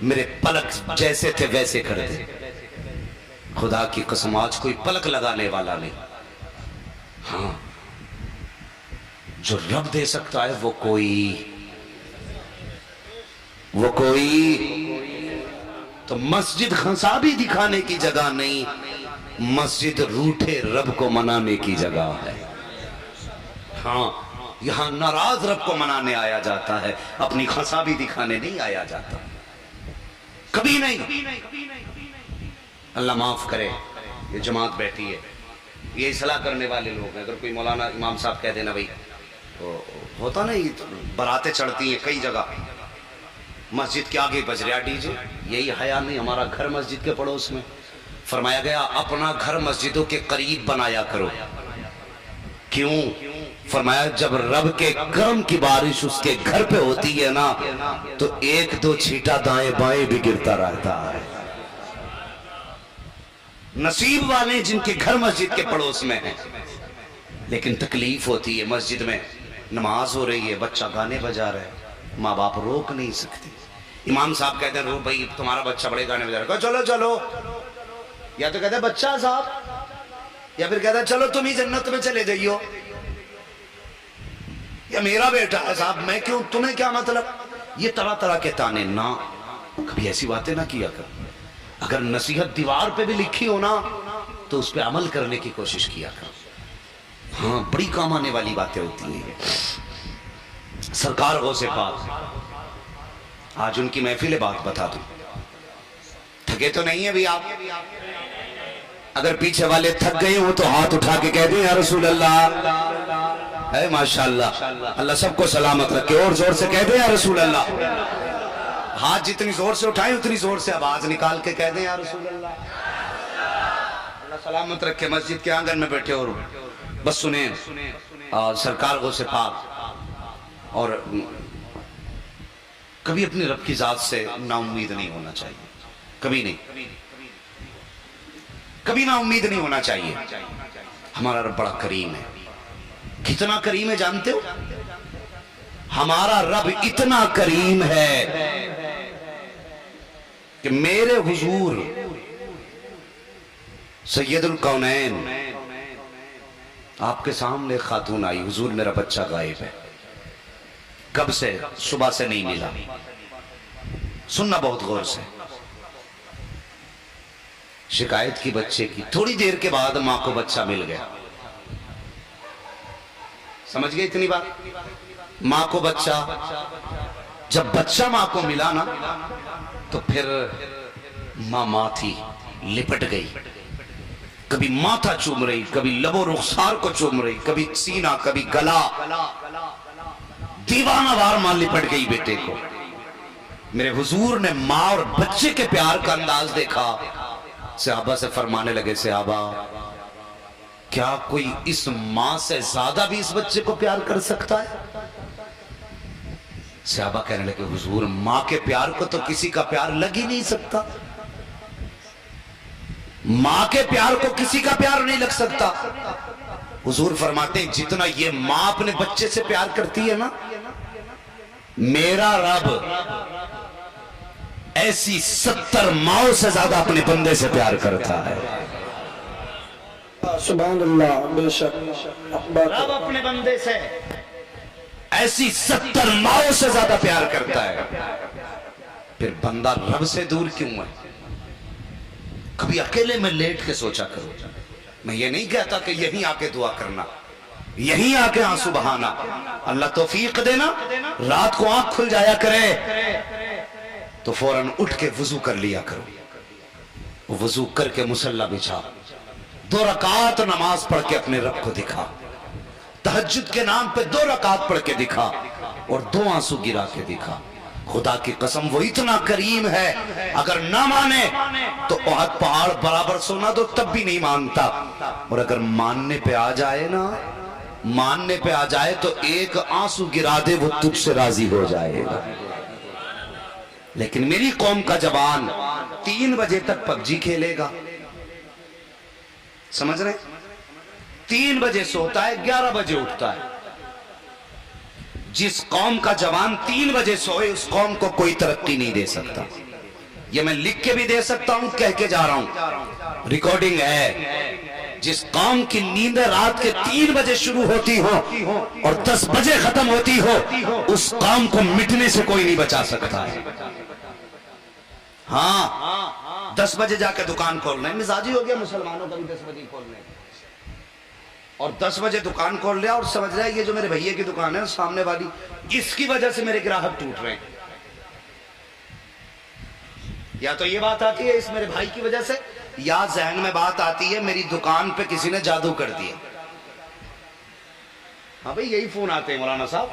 मेरे पलक जैसे थे वैसे कर दे। खुदा की कसम, आज कोई पलक लगाने वाला नहीं। हाँ, जो रब दे सकता है वो कोई तो मस्जिद खंसाबी दिखाने की जगह नहीं, मस्जिद रूठे रब को मनाने की जगह है। हाँ, यहां नाराज रब को मनाने आया जाता है, अपनी खंसाबी दिखाने नहीं आया जाता, कभी नहीं। अल्लाह माफ करे, ये जमात बैठी है, ये इस्लाह करने वाले लोग हैं। अगर कोई मौलाना इमाम साहब कह देना, भाई तो होता नहीं, बरातें चढ़ती हैं कई जगह, मस्जिद के आगे बज रहा डीजे, यही हया नहीं। हमारा घर मस्जिद के पड़ोस में, फरमाया गया अपना घर मस्जिदों के करीब बनाया करो। क्यों? फरमाया जब रब के करम की बारिश उसके घर पे होती है ना, तो 1-2 छींटा दाएं बाएं भी गिरता रहता है। नसीब वाले जिनके घर मस्जिद के पड़ोस में है। लेकिन तकलीफ होती है, मस्जिद में नमाज हो रही है, बच्चा गाने बजा रहा है, माँ बाप रोक नहीं सकते। इमाम साहब कहते हैं, रो भाई तुम्हारा बच्चा बड़े गाने बजा रहा है, चलो चलो, या तो कहते हैं बच्चा साहब, या फिर कहता है चलो तुम ही जन्नत में चले जाइयो, या मेरा बेटा है साहब, मैं क्यों, तुम्हें क्या मतलब। ये तरह तरह के ताने ना, कभी ऐसी बातें ना किया कर। अगर नसीहत दीवार पे भी लिखी हो ना, तो उस पर अमल करने की कोशिश किया कर। हाँ, बड़ी काम आने वाली बातें होती हैं। सरकार गौसे पाक, आज उनकी महफिल बात बता दूं, थके तो नहीं है भी आप? अगर पीछे वाले थक गए हो तो हाथ उठा के कह दें या रसूल अल्लाह, है माशाअल्लाह, अल्लाह सबको सलामत रखे, और जोर से कह दें या रसूल अल्लाह। हाथ जितनी जोर से उठाएं उतनी जोर से आवाज निकाल के कह दें या रसूल अल्लाह। अल्लाह सलामत रखे। मस्जिद के आंगन में बैठे और बस सुने सरकार गौसे पाक, और कभी अपने रब की जात से नाउम्मीद नहीं होना चाहिए, कभी नहीं, कभी नाउम्मीद नहीं होना चाहिए। हमारा रब बड़ा करीम है। कितना करीम है जानते हो? हमारा रब इतना करीम है कि मेरे हुजूर सैयदुल कौनैन, आपके सामने खातून आई, हुजूर मेरा बच्चा गायब है, कब से? सुबह से नहीं मिला। सुनना बहुत गौर से, शिकायत की बच्चे की। थोड़ी देर के बाद मां को बच्चा मिल गया। समझ गए इतनी बात? मां को बच्चा, जब बच्चा मां को मिला ना, तो फिर मां थी, लिपट गई, कभी माथा चूम रही, कभी लबो रुखसार को चूम रही, कभी सीना, कभी गला, दीवाना वार मां लिपट गई बेटे को। मेरे हुजूर ने मां और बच्चे के प्यार का अंदाज देखा, सहाबा से फरमाने लगे, सहाबा क्या कोई इस मां से ज्यादा भी इस बच्चे को प्यार कर सकता है? सहाबा कहने लगे, हुजूर मां के प्यार को तो किसी का प्यार लग ही नहीं सकता, मां के प्यार को किसी का प्यार नहीं लग सकता। हुजूर फरमाते हैं, जितना ये मां अपने बच्चे से प्यार करती है ना, मेरा रब ऐसी 70 माओं से ज्यादा अपने बंदे से प्यार करता है। सुभान अल्लाह, बेशक रब अपने बंदे से ऐसी 70 माओं से ज्यादा प्यार करता है। फिर बंदा रब से दूर क्यों है? कभी अकेले में लेट के सोचा करो। मैं ये नहीं कहता कि यहीं आके दुआ करना, यहीं आके आंसू बहाना, अल्लाह तौफीक देना, रात को आंख खुल जाया करे तो फौरन उठ के वुजू कर लिया करो। वजू करके मुसल्ला बिछा, 2 रकात नमाज पढ़ के अपने रब को दिखा, तहज्जुद के नाम पे 2 रकात पढ़ के दिखा और 2 आंसू गिरा के दिखा। खुदा की कसम वो इतना करीम है, अगर ना माने तो ओहद पहाड़ बराबर सोना दो तब भी नहीं मानता, और अगर मानने पे आ जाए ना, मानने पे आ जाए तो 1 आंसू गिरा दे वो तुझसे राजी हो जाएगा। लेकिन मेरी कौम का जवान 3 बजे तक पबजी खेलेगा, समझ रहे? 3 बजे सोता है, 11 बजे उठता है। जिस कौम का जवान 3 बजे सोए उस कौम को कोई तरक्की नहीं दे सकता। ये मैं लिख के भी दे सकता हूं, कह के जा रहा हूं, रिकॉर्डिंग है। जिस कौम की नींद रात के 3 बजे शुरू होती हो और 10 बजे खत्म होती हो, उस कौम को मिटने से कोई नहीं बचा सकता है। हाँ, 10 बजे जाके दुकान खोलना है, मिजाजी हो गया मुसलमानों का भी 10 बजे खोलने, और 10 बजे दुकान खोल लिया और समझ रहा है ये जो मेरे भैया की दुकान है सामने वाली, इसकी वजह से मेरे ग्राहक टूट रहे हैं। या तो ये बात आती है इस मेरे भाई की वजह से, या जहन में बात आती है मेरी दुकान पे किसी ने जादू कर दिया। हाँ भाई, यही फोन आते हैं मौलाना साहब,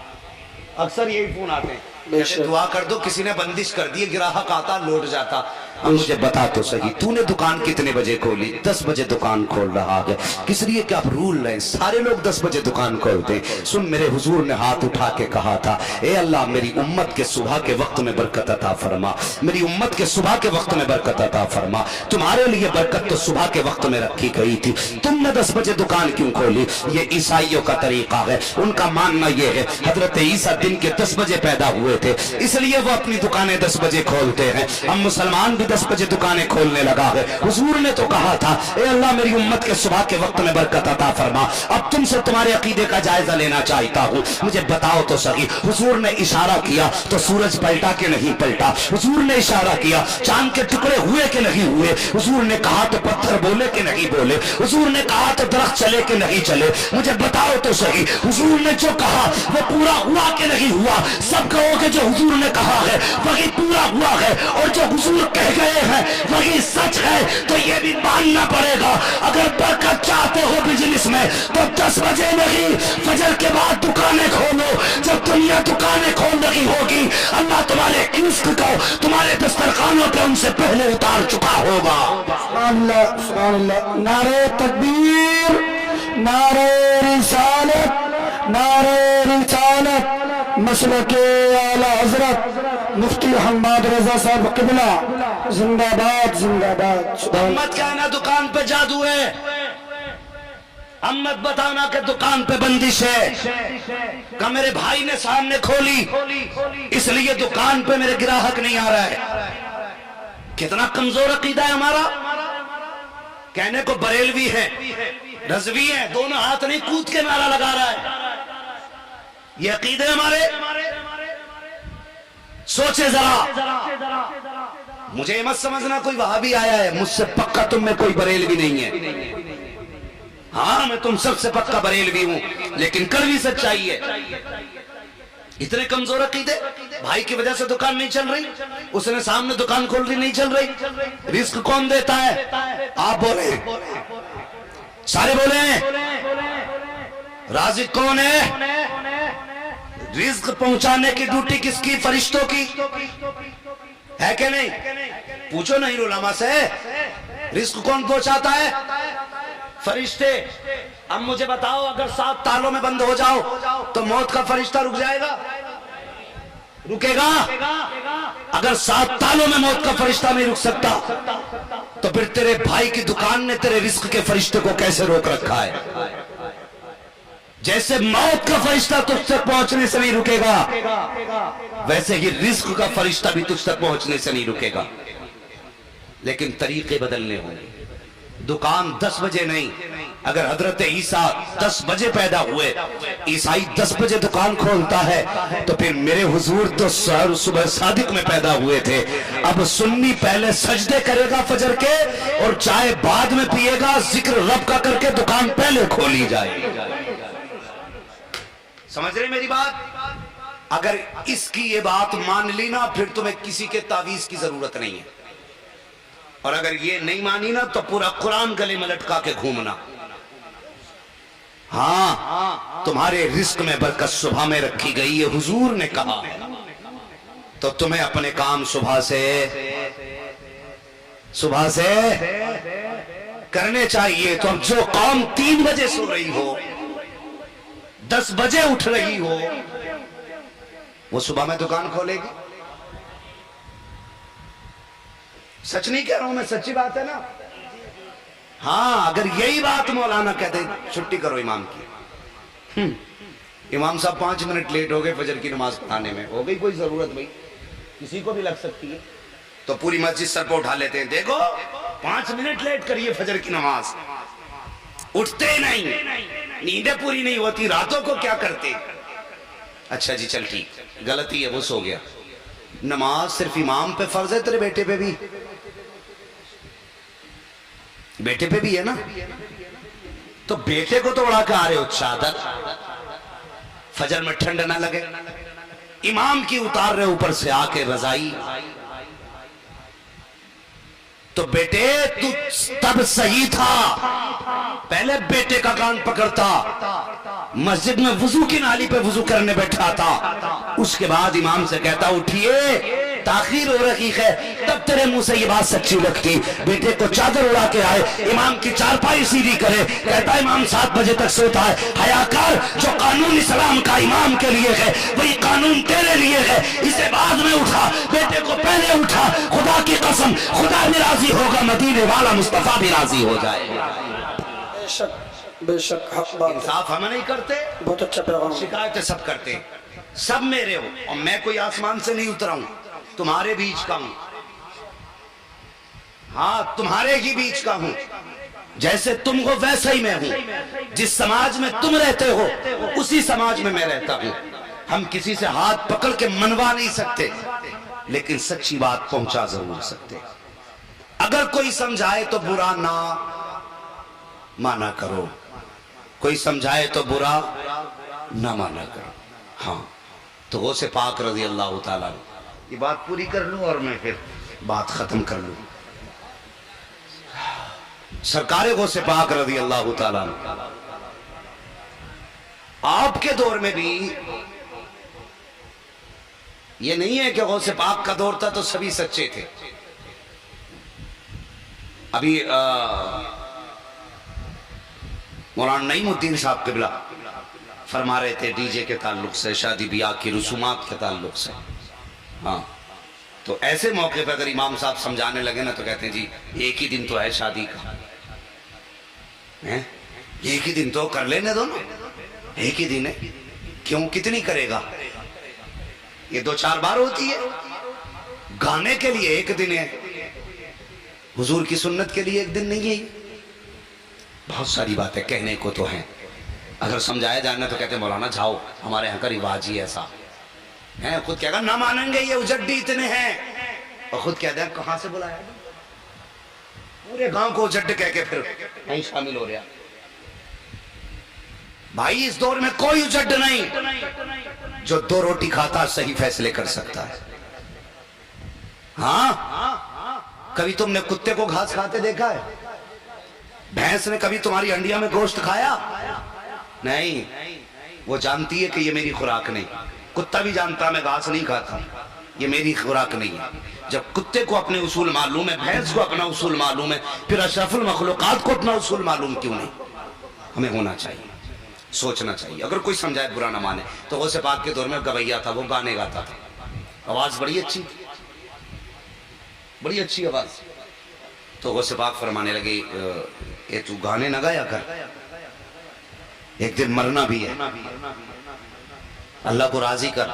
अक्सर यही फोन आते हैं, जैसे दुआ कर दो किसी ने बंदिश कर दी, ग्राहक आता लौट जाता। अब मुझे बता तो सही, तूने दुकान कितने बजे खोली? 10 बजे दुकान खोल रहा है। किस लिए? क्या आप रूल रहे? सारे लोग 10 बजे दुकान खोलते। सुन, मेरे हुजूर ने हाथ उठा के कहा था, ए अल्लाह मेरी उम्मत के सुबह के वक्त में बरकत अता फरमा, मेरी उम्मत के सुबह के वक्त में बरकत अता फरमा। तुम्हारे लिए बरकत तो सुबह के वक्त में रखी गई थी, तुमने 10 बजे दुकान क्यों खोली? ये ईसाइयों का तरीका है। उनका मानना यह है हजरत ईसा दिन के 10 बजे पैदा हुए थे, इसलिए वो अपनी दुकानें 10 बजे खोलते हैं। हम मुसलमान भी 10 बजे दुकानें खोलने लगा है। हुजूर ने तो कहा था, ए अल्लाह मेरी उम्मत के सुबह के वक्त में बरकत अता फरमा। अब तुमसे तुम्हारे अकीदे का जायजा लेना चाहता हूँ, मुझे बताओ तो सही। हुजूर ने इशारा किया तो सूरज पलटा के नहीं पलटा, हुजूर ने इशारा किया चांद के टुकड़े हुए के नहीं हुए, हुजूर ने कहा तो पत्थर बोले के नहीं बोले, हुजूर ने कहा तो दरख्त चले के नहीं चले। मुझे बताओ तो सही, हुजूर ने जो कहा वो पूरा हुआ के नहीं हुआ? सब कहोगे जो हुजूर ने कहा है वही पूरा हुआ है, और जो हुजूर कह गए हैं वही सच है। तो ये भी मानना पड़ेगा, अगर बरकत चाहते हो बिजनेस में तो 10 बजे नहीं, फजर के बाद दुकानें खोलो। जब दुनिया दुकानें खोल रही होगी, अल्लाह तुम्हारे रिज़्क़ को तुम्हारे दस्तरखानों पे उनसे पहले उतार चुका होगा। सुभान अल्लाह। नारे तकबीर, नारे रिसालत, नारे रिसालत। मसलके आला हजरत मुफ्ती हम्माद रजा साहब किबला जिंदाबाद जिंदाबाद। मत कहना दुकान पे जादू है, हम मत बताना कि दुकान पे बंदिश है। का मेरे भाई ने सामने खोली इसलिए दुकान पे मेरे ग्राहक नहीं आ रहा है। कितना कमजोर अकीदा है हमारा। कहने को बरेलवी है, रज़वी है, दोनों हाथ नहीं कूद के नारा लगा रहा है। ये अकीदे हमारे। सोचे जरा, मुझे मत समझना कोई वहाबी आया है, मुझसे पक्का तुम में कोई बरेलवी नहीं है। हाँ, मैं तुम सबसे पक्का बरेलवी हूं, लेकिन कड़वी सच्चाई है। इतने कमजोर अकीदे, भाई की वजह से दुकान नहीं चल रही, उसने सामने दुकान खोल रही नहीं चल रही। रिस्क कौन देता है? आप बोले, सारे बोले। राज़िक कौन है? रिस्क पहुंचाने की ड्यूटी किसकी? फरिश्तों की है कि नहीं? पूछो नहीं उलमा से, रिस्क कौन पहुंचाता है? फरिश्ते। अब मुझे बताओ, अगर 7 तालों में बंद हो जाओ तो मौत का फरिश्ता रुक जाएगा? रुकेगा? अगर 7 तालों में मौत का फरिश्ता नहीं रुक सकता तो फिर तेरे भाई की दुकान ने तेरे रिस्क के फरिश्ते को कैसे रोक रखा है? जैसे मौत का फरिश्ता तुझ तक पहुंचने से नहीं रुकेगा, वैसे ही रिस्क का फरिश्ता भी तुझ तक पहुंचने से नहीं रुकेगा। लेकिन तरीके बदलने होंगे। दुकान 10 बजे नहीं, अगर हजरत ईसा 10 बजे पैदा हुए, ईसाई 10 बजे दुकान खोलता है, तो फिर मेरे हुजूर तो सुबह सादिक में पैदा हुए थे। अब सुन्नी पहले सजदे करेगा फजर के और चाय बाद में पिएगा, जिक्र रब का करके दुकान पहले खोली जाएगी। समझ रहे मेरी बात? अगर इसकी ये बात मान ली ना, फिर तुम्हें किसी के तावीज की जरूरत नहीं है। और अगर ये नहीं मानी ना तो पूरा कुरान गले में लटका के घूमना। हाँ, तुम्हारे रिस्क में बरकत सुबह में रखी गई है, हुजूर ने कहा। तो तुम्हें अपने काम सुबह से करने चाहिए। तो अब जो कौम 3 बजे सो रही हो, 10 बजे उठ रही हो, वो सुबह में दुकान खोलेगी। सच नहीं कह रहा हूं मैं, सच्ची बात है ना। हाँ, अगर यही बात मौलाना कहते छुट्टी करो इमाम की, इमाम साहब 5 मिनट लेट हो गए फजर की नमाज पढ़ाने में, हो गई कोई जरूरत भाई, किसी को भी लग सकती है, तो पूरी मस्जिद सर पर उठा लेते हैं, देखो 5 मिनट लेट करिए फजर की नमाज, उठते ही नहीं, नींदें पूरी नहीं होती, रातों को क्या करते। अच्छा जी चल ठीक, गलती है, वो सो गया। नमाज सिर्फ इमाम पे फर्ज है, तेरे बेटे पे भी, बेटे पे भी है ना। तो बेटे को तो उड़ा के आ रहे हो चादर, फजर में ठंड ना लगे, इमाम की उतार रहे ऊपर से आके रजाई। तो बेटे तू तब सही था, पहले बेटे का कान पकड़ता, मस्जिद में वुजू की नाली पे वुजू करने बैठा था, उसके बाद इमाम से कहता उठिए ताखीर हो रही है, तब तेरे मुंह से ये बात सच्ची लगती। बेटे को चादर उड़ा के आए, इमाम की चारपाई सीधी करे, कहता इमाम 7 बजे तक सोता है, हयाकार जो कानून इस्लाम का इमाम के लिए है वही कानून तेरे लिए है, इसे बाद में उठा, बेटे को पहले उठा, खुदा की कसम खुदा भी राजी होगा, मदीने वाला मुस्तफा भी राजी हो जाएगा। बेशक हक बात, इंसाफ हम नहीं करते, बहुत अच्छा पैगाम, शिकायतें सब करते, सब मेरे हो, और मैं कोई आसमान से नहीं उतरा हूं, तुम्हारे बीच का हूं। हाँ, तुम्हारे ही बीच का हूं, जैसे तुम हो वैसे ही मैं हूं, जिस समाज में तुम रहते हो उसी समाज में मैं रहता हूं। हम किसी से हाथ पकड़ के मनवा नहीं सकते, लेकिन सच्ची बात पहुंचा जरूर सकते। अगर कोई समझाए तो बुरा ना माना करो, कोई समझाए तो बुरा ना माना करो। हाँ, तो वो से पाक रजी अल्लाह ताला, ये बात पूरी कर लूं और मैं फिर बात खत्म कर लूं। सरकारे गो से पाक रजी अल्लाह ताला, आपके दौर में भी ये नहीं है कि गौसे पाक का दौर था तो सभी सच्चे थे। अभी मौलाना नईमुद्दीन साहब किबला फरमा रहे थे डीजे के ताल्लुक से, शादी ब्याह की रसूमात के ताल्लुक से। हाँ, तो ऐसे मौके पर अगर इमाम साहब समझाने लगे ना तो कहते हैं जी एक ही दिन तो है शादी का, है एक ही दिन तो कर लेने दो ना, एक ही दिन है, क्यों कितनी करेगा, ये 2-4 बार होती है। गाने के लिए एक दिन है, हुजूर की सुन्नत के लिए एक दिन नहीं है। बहुत सारी बातें कहने को तो है, अगर समझाया जाए ना तो कहते मौलाना जाओ, हमारे यहाँ का रिवाज ही ऐसा है। खुद क्या ना मानेंगे, ये उजड्डी इतने हैं, और खुद कहते हैं कहां से बुलाया, पूरे गांव को उजड्ड कह के फिर नहीं शामिल हो रहा। भाई इस दौर में कोई उजड्ड नहीं, जो 2 रोटी खाता सही फैसले कर सकता है। हाँ, कभी तुमने कुत्ते को घास खाते देखा है? भैंस ने कभी तुम्हारी हंडिया में गोश्त खाया? नहीं, वो जानती है कि ये मेरी खुराक नहीं। कुत्ता भी जानता मैं घास नहीं खाता, ये मेरी खुराक नहीं है। जब कुत्ते को अपने उसूल मालूम है, भैंस को अपना उसूल मालूम है, फिर अशरफुल मखलूकात को अपना उसूल मालूम क्यों नहीं? हमें होना चाहिए, सोचना चाहिए। अगर कोई समझाए बुरा ना माने। तो गौसे पाक के दौर में गवैया था, वो गाने गाता था, आवाज बड़ी अच्छी थी, बड़ी अच्छी आवाज। तो गौसे पाक फरमाने लगे ये तू गाने ना गाया कर, एक दिन मरना भी है, अल्लाह को राजी कर।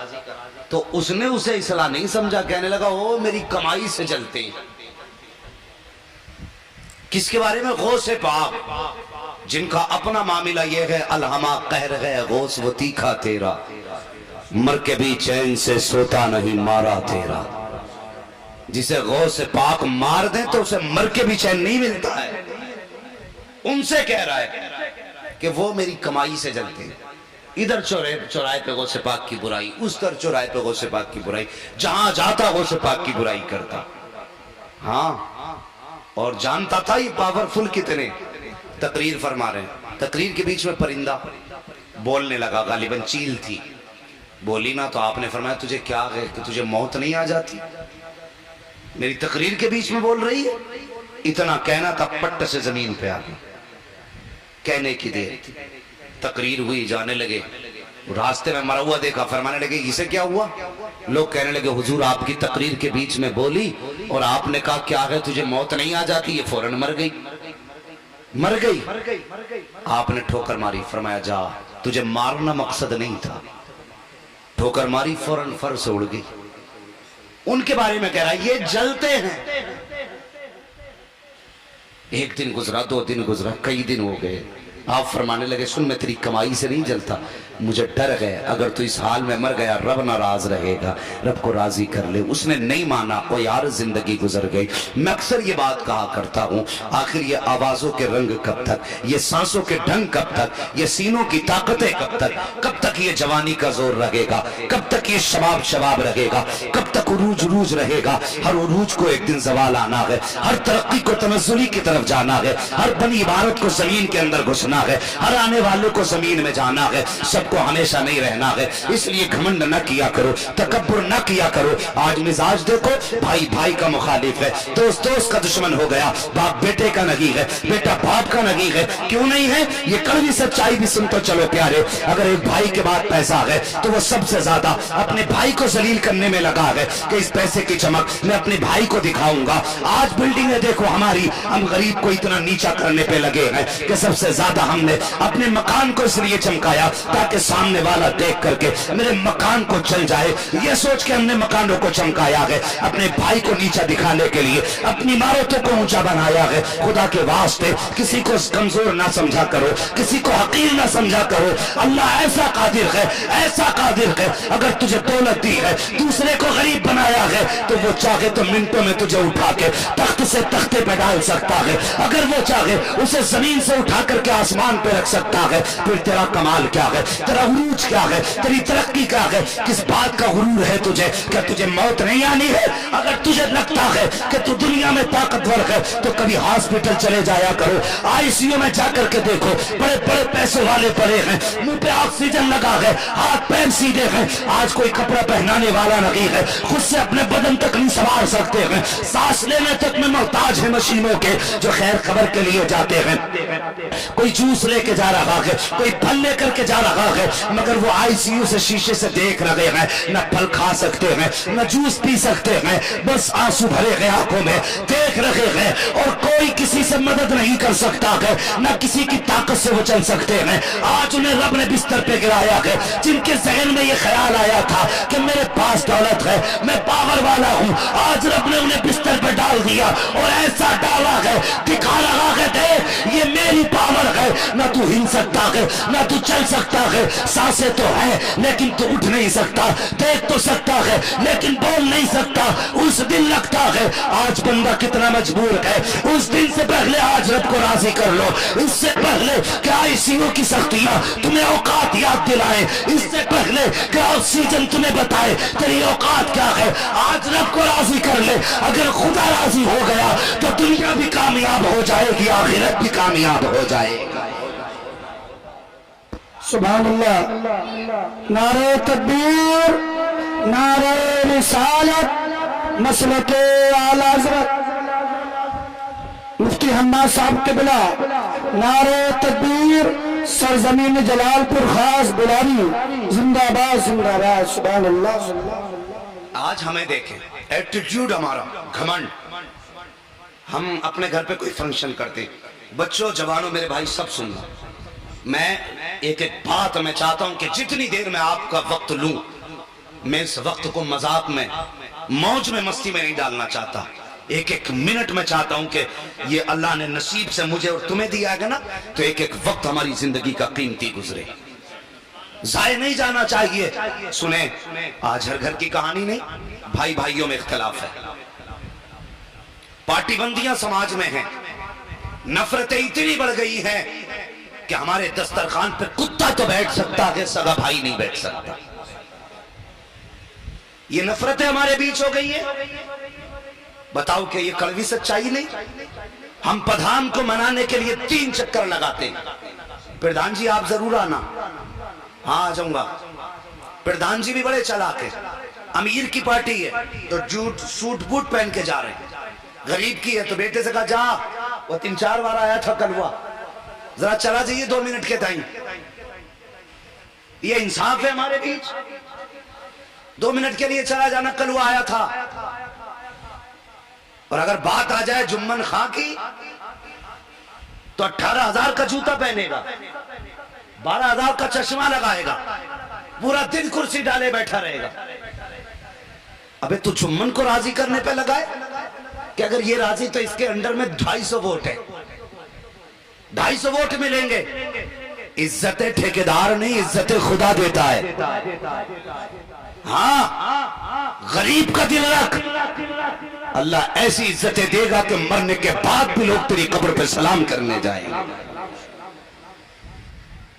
तो उसने उसे इसला नहीं समझा, कहने लगा ओ मेरी कमाई से चलते हैं। किसके बारे में? गौसे पाक, जिनका अपना मामला यह है अलहमा कहर है गौस वो तीखा तेरा, मर के भी चैन से सोता नहीं मारा तेरा। जिसे गौसे पाक मार दे तो उसे मर के भी चैन नहीं मिलता है। उनसे कह रहा है कि वो मेरी कमाई से जलते हैं। इधर चौराहे पे गौसे पाक की बुराई, उस तरह चौराहे पे गौसे पाक की बुराई, जहां जाता गौसे पाक की बुराई करता। हाँ, और जानता था ये पावरफुल कितने। तकरीर फरमा रहे हैं, तकरीर के बीच में परिंदा बोलने लगा, गालिबन चील थी, बोली ना तो आपने फरमाया तुझे क्या है कि तुझे मौत नहीं आ जाती, मेरी तकरीर के बीच में बोल रही है। इतना कहना था, पट्ट से जमीन पे आ गई। कहने की देर थी, तकरीर हुई, जाने लगे। रास्ते में मरा हुआ देखा, फरमाने लगे इसे क्या हुआ। लोग कहने लगे हुजूर आपकी तकरीर के बीच में बोली और आपने कहा क्या है तुझे मौत नहीं आ जाती, ये फौरन मर गई, मर गई। आपने ठोकर मारी, फरमाया जा, तुझे मारना मकसद नहीं था। ठोकर मारी, फौरन फर से उड़ गई। उनके बारे में कह रहा है ये जलते हैं। एक दिन गुजरा, 2 दिन गुजरा, कई दिन हो गए। आप फरमाने लगे सुन मैं तेरी कमाई से नहीं जलता, मुझे डर है अगर तू इस हाल में मर गया रब नाराज रहेगा, रब को राजी कर ले। उसने नहीं माना, ओ यार जिंदगी गुजर गई। मैं अक्सर ये बात कहा करता हूँ, आखिर ये आवाजों के रंग कब तक, ये सांसों के ढंग कब तक, ये सीनों की ताकतें कब तक ये जवानी का जोर रहेगा, कब तक ये शबाब शबाब रहेगा, कब तक उरूज उरूज रहेगा। हर उरूज को एक दिन जवाल आना है, हर तरक्की को तनज़्ज़ुली की तरफ जाना है, हर बनी इबारत को जमीन के अंदर घुसना है, हर आने वाले को जमीन में जाना है, सबको हमेशा नहीं रहना है। इसलिए घमंड न किया करो, तकब्बुर न किया करो। आज मिजाज देखो, भाई भाई का मुखालिफ है, दोस्त दोस्त का दुश्मन हो गया, बाप बेटे का नहीं है, बेटा बाप का नहीं है। क्यों नहीं है? ये कड़वी सच्चाई भी सुन तो चलो प्यारे, अगर एक भाई के बाद पैसा है तो वो सबसे ज्यादा अपने भाई को जलील करने में लगा है कि इस पैसे की चमक मैं अपने भाई को दिखाऊंगा। आज बिल्डिंगें देखो हमारी, हम गरीब को इतना नीचा करने पे लगे हैं कि सबसे ज्यादा हमने अपने मकान को इसलिए चमकाया ताकि सामने वाला देख करके मेरे मकान को चल जाए। ये सोच के हमने मकानों को चमकाया है, अपने भाई को नीचा दिखाने के लिए अपनी इमारतों को ऊंचा बनाया है। खुदा के वास्ते किसी को कमजोर ना समझा करो, किसी को हकीर ना समझा करो। अल्लाह ऐसा कादिर है, ऐसा कादिर है, अगर तुझे दौलत दी है, दूसरे को गरीब बनाया है, तो वो चाहे तो मिनटों में तुझे उठा के तख्त से तख्ते पे डाल सकता है। अगर वो चाहे उसे जमीन से उठा करके आसमान पे रख सकता है। फिर तेरा कमाल क्या है, तेरा उरूज क्या है, तेरी तरक्की क्या है? किस बात का गुरूर है तुझे? क्या तुझे मौत नहीं आनी है? अगर तुझे लगता है कि तू दुनिया में ताकतवर है तो कभी हॉस्पिटल चले जाया करो, आईसीयू में जाकर के देखो, बड़े बड़े पैसे वाले पड़े हैं, मुंह पे ऑक्सीजन लगा है, हाथ पैर सीधे हैं, आज कोई कपड़ा पहनाने वाला नहीं है, खुद से अपने बदन तक नहीं संभाल सकते हैं, सांस लेने तक में मोहताज है मशीनों के जो खैर खबर के लिए जाते हैं। कोई जूस लेके जा रहा है, कोई फल लेकर के जा रहा है, मगर वो आईसीयू से शीशे से देख रहे हैं, न फल खा सकते हैं, न जूस पी सकते हैं, बस आंसू भरे गए आंखों में देख रहे हैं और कोई किसी से मदद नहीं कर सकता है, न किसी की ताकत से वो चल सकते हैं। आज उन्हें रब ने बिस्तर पे गिराया है, जिनके जहन में ये ख्याल आया था कि मेरे पास दौलत है, मैं पावर वाला हूँ, आज रब ने उन्हें बिस्तर पे डाल दिया और ऐसा डाला है, दिखा रहा है देख ये मेरी पावर है, ना तू हिल सकता है, ना तू चल सकता है, सांसें तो है लेकिन तू उठ नहीं सकता, देख तो सकता है लेकिन बोल नहीं सकता। उस दिन लगता है आज बंदा कितना मजबूर है, उस दिन से पहले आज रब को राजी कर लो, इससे पहले कि आईसीयू की सख्तियां तुम्हें औकात याद दिलाए, इससे पहले कि ऑक्सीजन तुम्हें बताए तेरी औकात क्या है, आज रब को राजी कर ले। अगर खुदा राजी हो गया तो दुनिया भी कामयाब हो जाएगी, आखिरत भी कामयाब हो जाएगा। सुभान अल्लाह। नारे तकबीर, नारे रिसालत, मसलके आला हज़रत मुफ्ती हम्माद साहब के बिला, नारे तकबीर, सरजमीन जलालपुर खास बुलानी, जिंदाबाद जिंदाबाद। सुभान अल्लाह। आज हमें देखें एटीट्यूड हमारा, घमंड। हम अपने घर पे कोई फंक्शन करते, बच्चों जवानों मेरे भाई सब सुनना, मैं एक एक बात मैं चाहता हूं कि जितनी देर में आपका वक्त लूं, मैं इस वक्त को मजाक में, मौज में, मस्ती में नहीं डालना चाहता। एक एक मिनट में चाहता हूं कि ये अल्लाह ने नसीब से मुझे और तुम्हें दिया है ना, तो एक एक वक्त हमारी जिंदगी का कीमती गुजरे, जाए नहीं जाना चाहिए। सुने, आज हर घर की कहानी नहीं, भाई भाइयों में इख्तलाफ है, पार्टीबंदियां समाज में हैं, नफरतें इतनी बढ़ गई हैं कि हमारे दस्तरखान पे कुत्ता तो बैठ सकता है, सगा भाई नहीं बैठ सकता। ये नफरतें हमारे बीच हो गई है। बताओ कि ये कड़वी सच्चाई नहीं? हम प्रधान को मनाने के लिए 3 चक्कर लगाते हैं। प्रधान जी आप जरूर आना। हाँ आ जाऊंगा। प्रधान जी भी बड़े चालाक है, अमीर की पार्टी है तो जूट सूट बूट पहन के जा रहे हैं, गरीब की है तो बेटे से कहा जा, वो 3-4 बार आया था कलवा, जरा चला जाइए 2 मिनट के टाइम। ये इंसाफ है हमारे बीच? 2 मिनट के लिए चला जाना, कलवा आया था। और अगर बात आ जाए जुम्मन खां की तो 18,000 का जूता पहनेगा, 12,000 का चश्मा लगाएगा, पूरा दिन कुर्सी डाले बैठा रहेगा। अबे तू जुम्मन को राजी करने पे लगाए कि अगर ये राजी तो इसके अंडर में 250 वोट है, 250 वोट मिलेंगे। इज्जत ठेकेदार नहीं, इज्जत खुदा देता है। हाँ, गरीब का दिल रख, अल्लाह ऐसी इज्जतें देगा कि मरने के बाद भी लोग तेरी कब्र पे सलाम करने जाएंगे।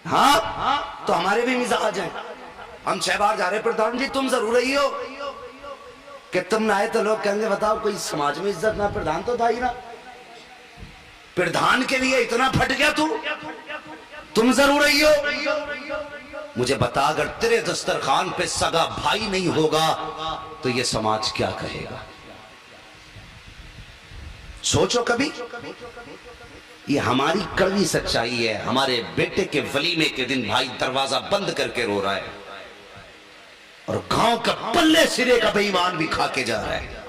हाँ, तो हमारे भी मिजाज हैं। हम 6 बार जा रहे प्रधान जी, तुम जरूर रही हो कि तुम ना आए तो लोग कहेंगे बताओ कोई समाज में इज्जत ना, प्रधान तो था ही ना। प्रधान के लिए इतना फट गया तू, तुम जरूर रही हो। मुझे बता, अगर तेरे दस्तरखान पे सगा भाई नहीं होगा तो ये समाज क्या कहेगा? सोचो कभी। ये हमारी कड़वी सच्चाई है। हमारे बेटे के वलीमे के दिन भाई दरवाजा बंद करके रो रहा है और गांव का पल्ले सिरे का बेईमान भी खा के जा रहा है,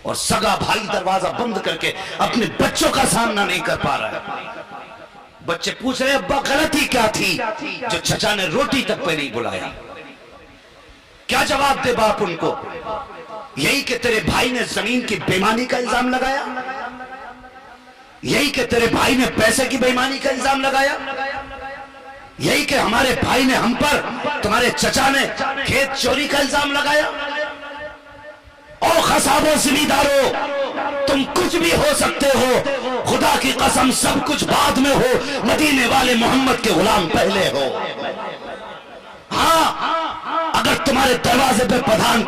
और सगा भाई दरवाजा बंद करके अपने बच्चों का सामना नहीं कर पा रहा है। बच्चे पूछ रहे अब्बा गलती क्या थी जो चचा ने रोटी तक पे नहीं बुलाया? क्या जवाब दे बाप उनको? यही कि तेरे भाई ने जमीन की बेईमानी का इल्जाम लगाया, यही कि तेरे भाई ने पैसे की बेईमानी का इल्जाम लगाया, यही कि हमारे भाई ने हम पर, तुम्हारे चचा ने खेत चोरी का इल्जाम लगाया। ओ खसाबो जिमीदारो, तुम कुछ भी हो सकते हो, खुदा की कसम सब कुछ बाद में हो, मदीने वाले मोहम्मद के गुलाम पहले हो। हाँ, अगर तुम्हारे दरवाजे पे प्रधान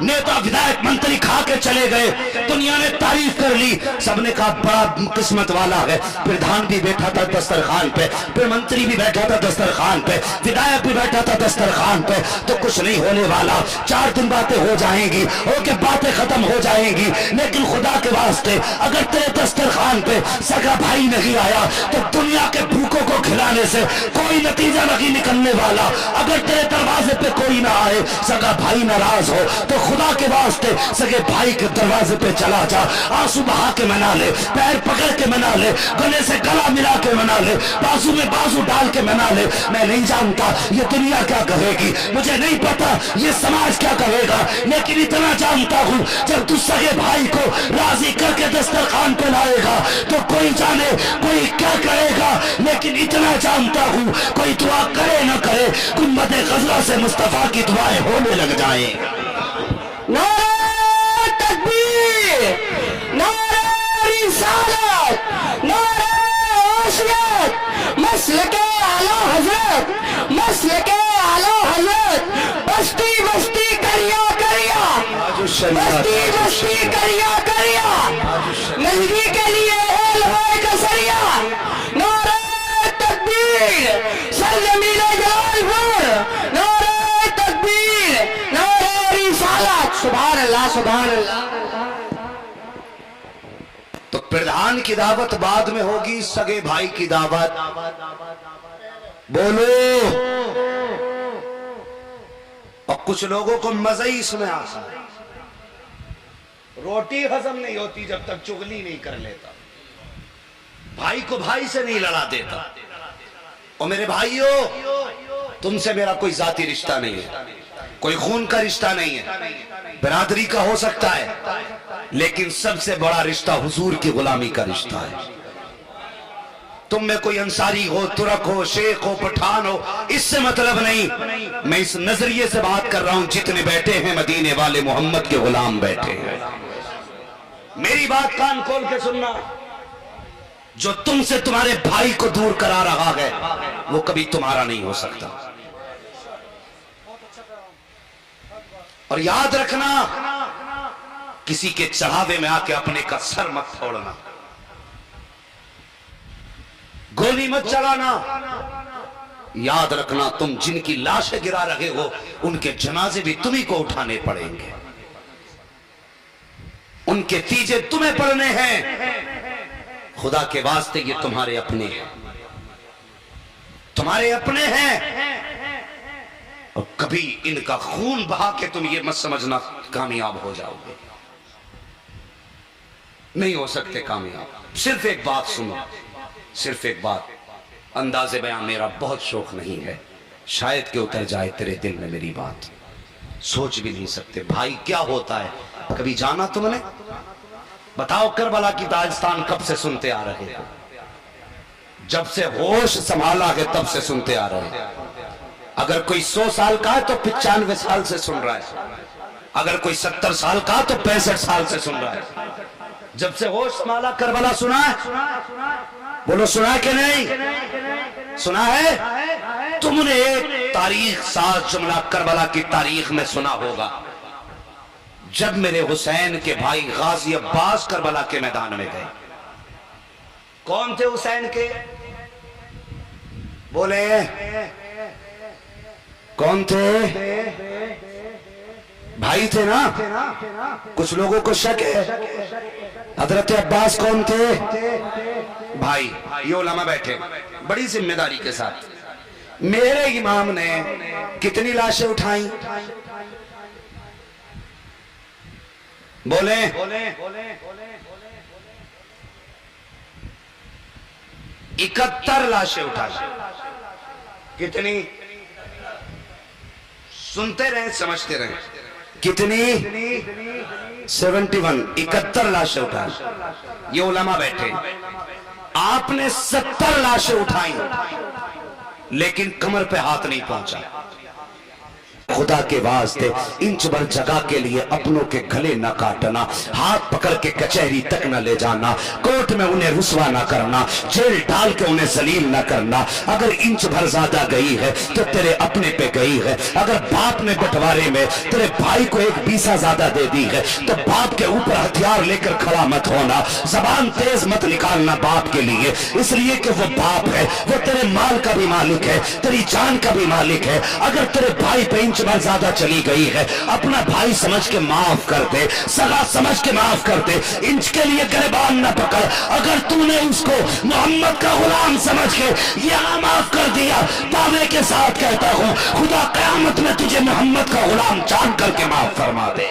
नेता विधायक मंत्री खा के चले गए, दुनिया ने तारीफ कर ली, सबने कहा बड़ा किस्मत वाला है, प्रधान भी बैठा था दस्तरखान पे, फिर मंत्री भी बैठा था दस्तरखान पे, विधायक भी बैठा था दस्तरखान पे, तो कुछ नहीं होने वाला। 4 दिन बातें हो जाएंगी, ओके बातें खत्म हो जाएंगी, लेकिन खुदा के वास्ते अगर तेरे दस्तरखान पे सगा भाई नहीं आया तो दुनिया के भूखों को खिलाने से कोई नतीजा नहीं निकलने वाला। अगर तेरे दरवाजे पे कोई ना आए, सगा भाई नाराज हो, तो खुदा के वास्ते सगे भाई के दरवाजे पे चला जा, आंसू बहा के मना ले, पैर पकड़ के मना ले, गले से गला मिला के मना ले, बाजू में बाजू डाल के मना ले। मैं नहीं जानता ये दुनिया क्या कहेगी, मुझे नहीं पता ये समाज क्या कहेगा, लेकिन इतना जानता हूं जब तू सगे भाई को राजी करके दस्तरखान पे लाएगा तो कोई जाने कोई क्या कहेगा, लेकिन इतना जानता हूं कोई दुआ करे न करे, गुम्बद गजरा से मुस्तफा की दुआएं होने लग जाए। नारे तकबीर, नारे रिसालत, नारे ओसियत, मसलके आला हजरत, मसलके आला हजरत, बस्ती बस्ती करिया करिया, बस्ती बस्ती करिया करिया, नजदी के लिए एलवाए कसरिया। नारे तकबीर, सरजमीने जलालपुर, नारे तकबीर, नारे रिसालत, सुभान अल्लाह सुभान अल्लाह। तो प्रधान की दावत बाद में होगी, सगे भाई की दावत बोलो। और कुछ लोगों को मजा ही इसमें आता है, रोटी हजम नहीं होती जब तक चुगली नहीं कर लेता, भाई को भाई से नहीं लड़ा देता। और मेरे भाइयों, तुमसे मेरा कोई जाती रिश्ता नहीं है, कोई खून का रिश्ता नहीं है, बिरादरी का हो सकता है, लेकिन सबसे बड़ा रिश्ता हुजूर की गुलामी का रिश्ता है। तुम में कोई अंसारी हो, तुरक हो, शेख हो, पठान हो, इससे मतलब नहीं। मैं इस नजरिए से बात कर रहा हूं, जितने बैठे हैं मदीने वाले मोहम्मद के गुलाम बैठे हैं। मेरी बात कान खोल के सुनना, जो तुमसे तुम्हारे भाई को दूर करा रहा है वो कभी तुम्हारा नहीं हो सकता। और याद रखना, किसी के चढ़ावे में आके अपने का सर मत फोड़ना। गोली मत चलाना। याद रखना, तुम जिनकी लाशें गिरा रहे हो उनके जनाजे भी तुम्ही को उठाने पड़ेंगे, उनके तीजे तुम्हें पढ़ने हैं। खुदा के वास्ते ये तुम्हारे अपने हैं, तुम्हारे अपने हैं। और कभी इनका खून बहा के तुम ये मत समझना कामयाब हो जाओगे, नहीं हो सकते कामयाब। सिर्फ एक बात सुनो, सिर्फ एक बात, अंदाज़े बयां मेरा बहुत शौक नहीं है, शायद कि उतर जाए तेरे दिल में मेरी बात, सोच भी नहीं सकते। भाई क्या होता है, कभी जाना तुमने? बताओ, करबला की दास्तान कब से सुनते आ रहे हो? जब से होश संभाला है तब से सुनते आ रहे हैं। अगर कोई 100 साल का है तो 95 साल से सुन रहा है, अगर कोई 70 साल का तो 65 साल से सुन रहा है। जब से होश संभाला करबला सुना है? बोलो सुना है कि नहीं? सुना है? तुमने एक तारीख साज जुमला करबला की तारीख में सुना होगा, जब मेरे हुसैन के भाई गाजी अब्बास करबला के मैदान में गए। कौन थे हुसैन के? बोले कौन थे? भाई थे ना? कुछ लोगों को शक है, हजरत अब्बास कौन थे? भाई। ये उलमा बैठे बड़ी जिम्मेदारी के साथ। मेरे इमाम ने कितनी लाशें उठाई? बोले 71 लाशें उठाई। कितनी? सुनते रहे, समझते रहे। कितनी? 71, 71 लाशें उठाई। ये उलमा बैठे। आपने 70 लाशें उठाई, लेकिन कमर पे हाथ नहीं पहुंचा। खुदा के वास्ते इंच भर जगह के लिए अपनों के गले न काटना, हाथ पकड़ के कचहरी तक न ले जाना, कोर्ट में उन्हें रुसवा न करना, जेल डाल के उन्हें जलील न करना। अगर इंच भर ज्यादा गई है तो तेरे अपने पे गई है। अगर बाप ने बंटवारे में तेरे भाई को एक बीसा ज्यादा दे दी है तो बाप के ऊपर हथियार लेकर खड़ा मत होना, जबान तेज मत निकालना बाप के लिए, इसलिए कि वो बाप है, वो तेरे माल का भी मालिक है, तेरी जान का भी मालिक है। अगर तेरे भाई पे इंच भर ज्यादा चली गई है, अपना भाई समझ के माफ कर दे, सगा समझ के माफ कर दे, इंच के लिए गिरबान न पकड़। अगर तूने उसको मोहम्मद का गुलाम समझ के यहाँ माफ कर दिया, दावे के साथ कहता हूँ खुदा कयामत में तुझे मोहम्मद का गुलाम जान करके माफ फरमा दे।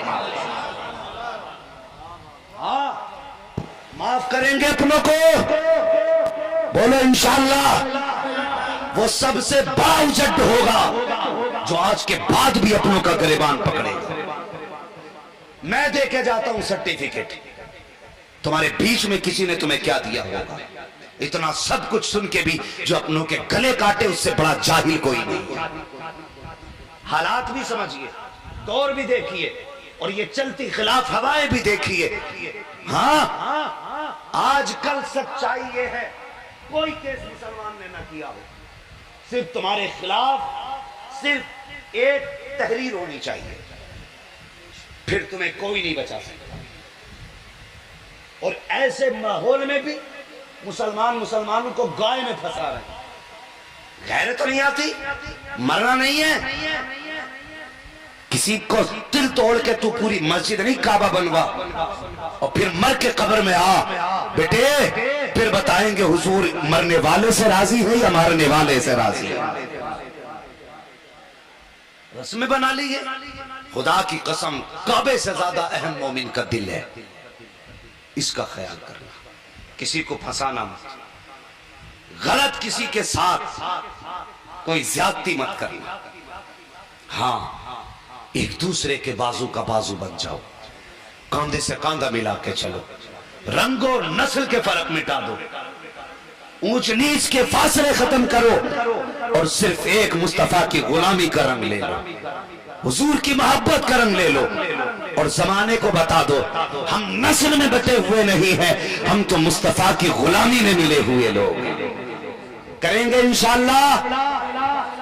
माफ करेंगे अपनों को, बोलो इंशाअल्लाह। वो सबसे बाउजट होगा जो आज के बाद भी अपनों का गिरबान पकड़ेगा। मैं देके जाता हूं सर्टिफिकेट, तुम्हारे बीच में किसी ने तुम्हें क्या दिया होगा। इतना सब कुछ सुन के भी जो अपनों के गले काटे, उससे बड़ा जाहिल कोई नहीं है। हालात भी समझिए, दौर भी देखिए, और ये चलती खिलाफ हवाएं भी देखिए। हाँ, आजकल सच्चाई ये है, कोई केस मुसलमान ने ना किया हो, सिर्फ तुम्हारे खिलाफ सिर्फ एक तहरीर होनी चाहिए, फिर तुम्हें कोई नहीं बचा सकता। और ऐसे माहौल में भी मुसलमान मुसलमानों को गाय में फंसा रहे हैं। गैरत तो नहीं आती, मरना नहीं है। किसी को दिल तोड़ के तू पूरी मस्जिद नहीं काबा बनवा और फिर मर के कब्र में आ बेटे, फिर बताएंगे हुजूर मरने वाले से राजी है या मारने वाले से राजी है। रस्में बना ली है। खुदा की कसम, काबे से ज्यादा अहम मोमिन का दिल है, इसका ख्याल करना। किसी को फंसाना मत, गलत किसी के साथ कोई ज्यादती मत करना। हाँ, एक दूसरे के बाजू का बाजू बन जाओ, कांधे से कांधा मिला के चलो, रंगो नस्ल के फर्क मिटा दो, ऊंच नीच के फासले खत्म करो और सिर्फ एक मुस्तफा की गुलामी का रंग ले लो, हुजूर की मोहब्बत का रंग ले लो और जमाने को बता दो हम नस्ल में बटे हुए नहीं हैं, हम तो मुस्तफा की गुलामी में मिले हुए लोग। करेंगे इंशाअल्लाह,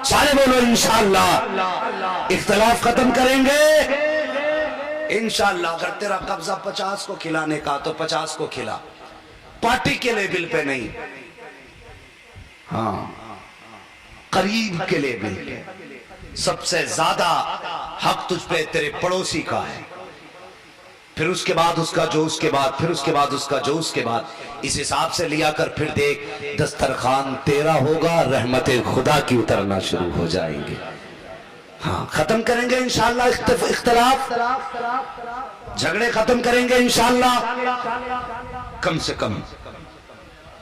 सारे बोलो इंशाअल्लाह। इख्तलाफ खत्म करेंगे इंशाअल्लाह। अगर तेरा कब्जा 50 को खिलाने का तो 50 को खिला, पार्टी के लेवल पे नहीं। हाँ, करीब के लिए भी सबसे ज्यादा हक तुझ पे तेरे पड़ोसी का है, फिर उसके बाद उसका जो उसके बाद, फिर उसके बाद उसका जो उसके बाद। इस हिसाब से लिया कर, फिर देख दस्तरखान तेरा होगा, रहमते खुदा की उतरना शुरू हो जाएंगे। हाँ, खत्म करेंगे इंशाअल्लाह इख्तिलाफ, झगड़े खत्म करेंगे इंशाअल्लाह। कम से कम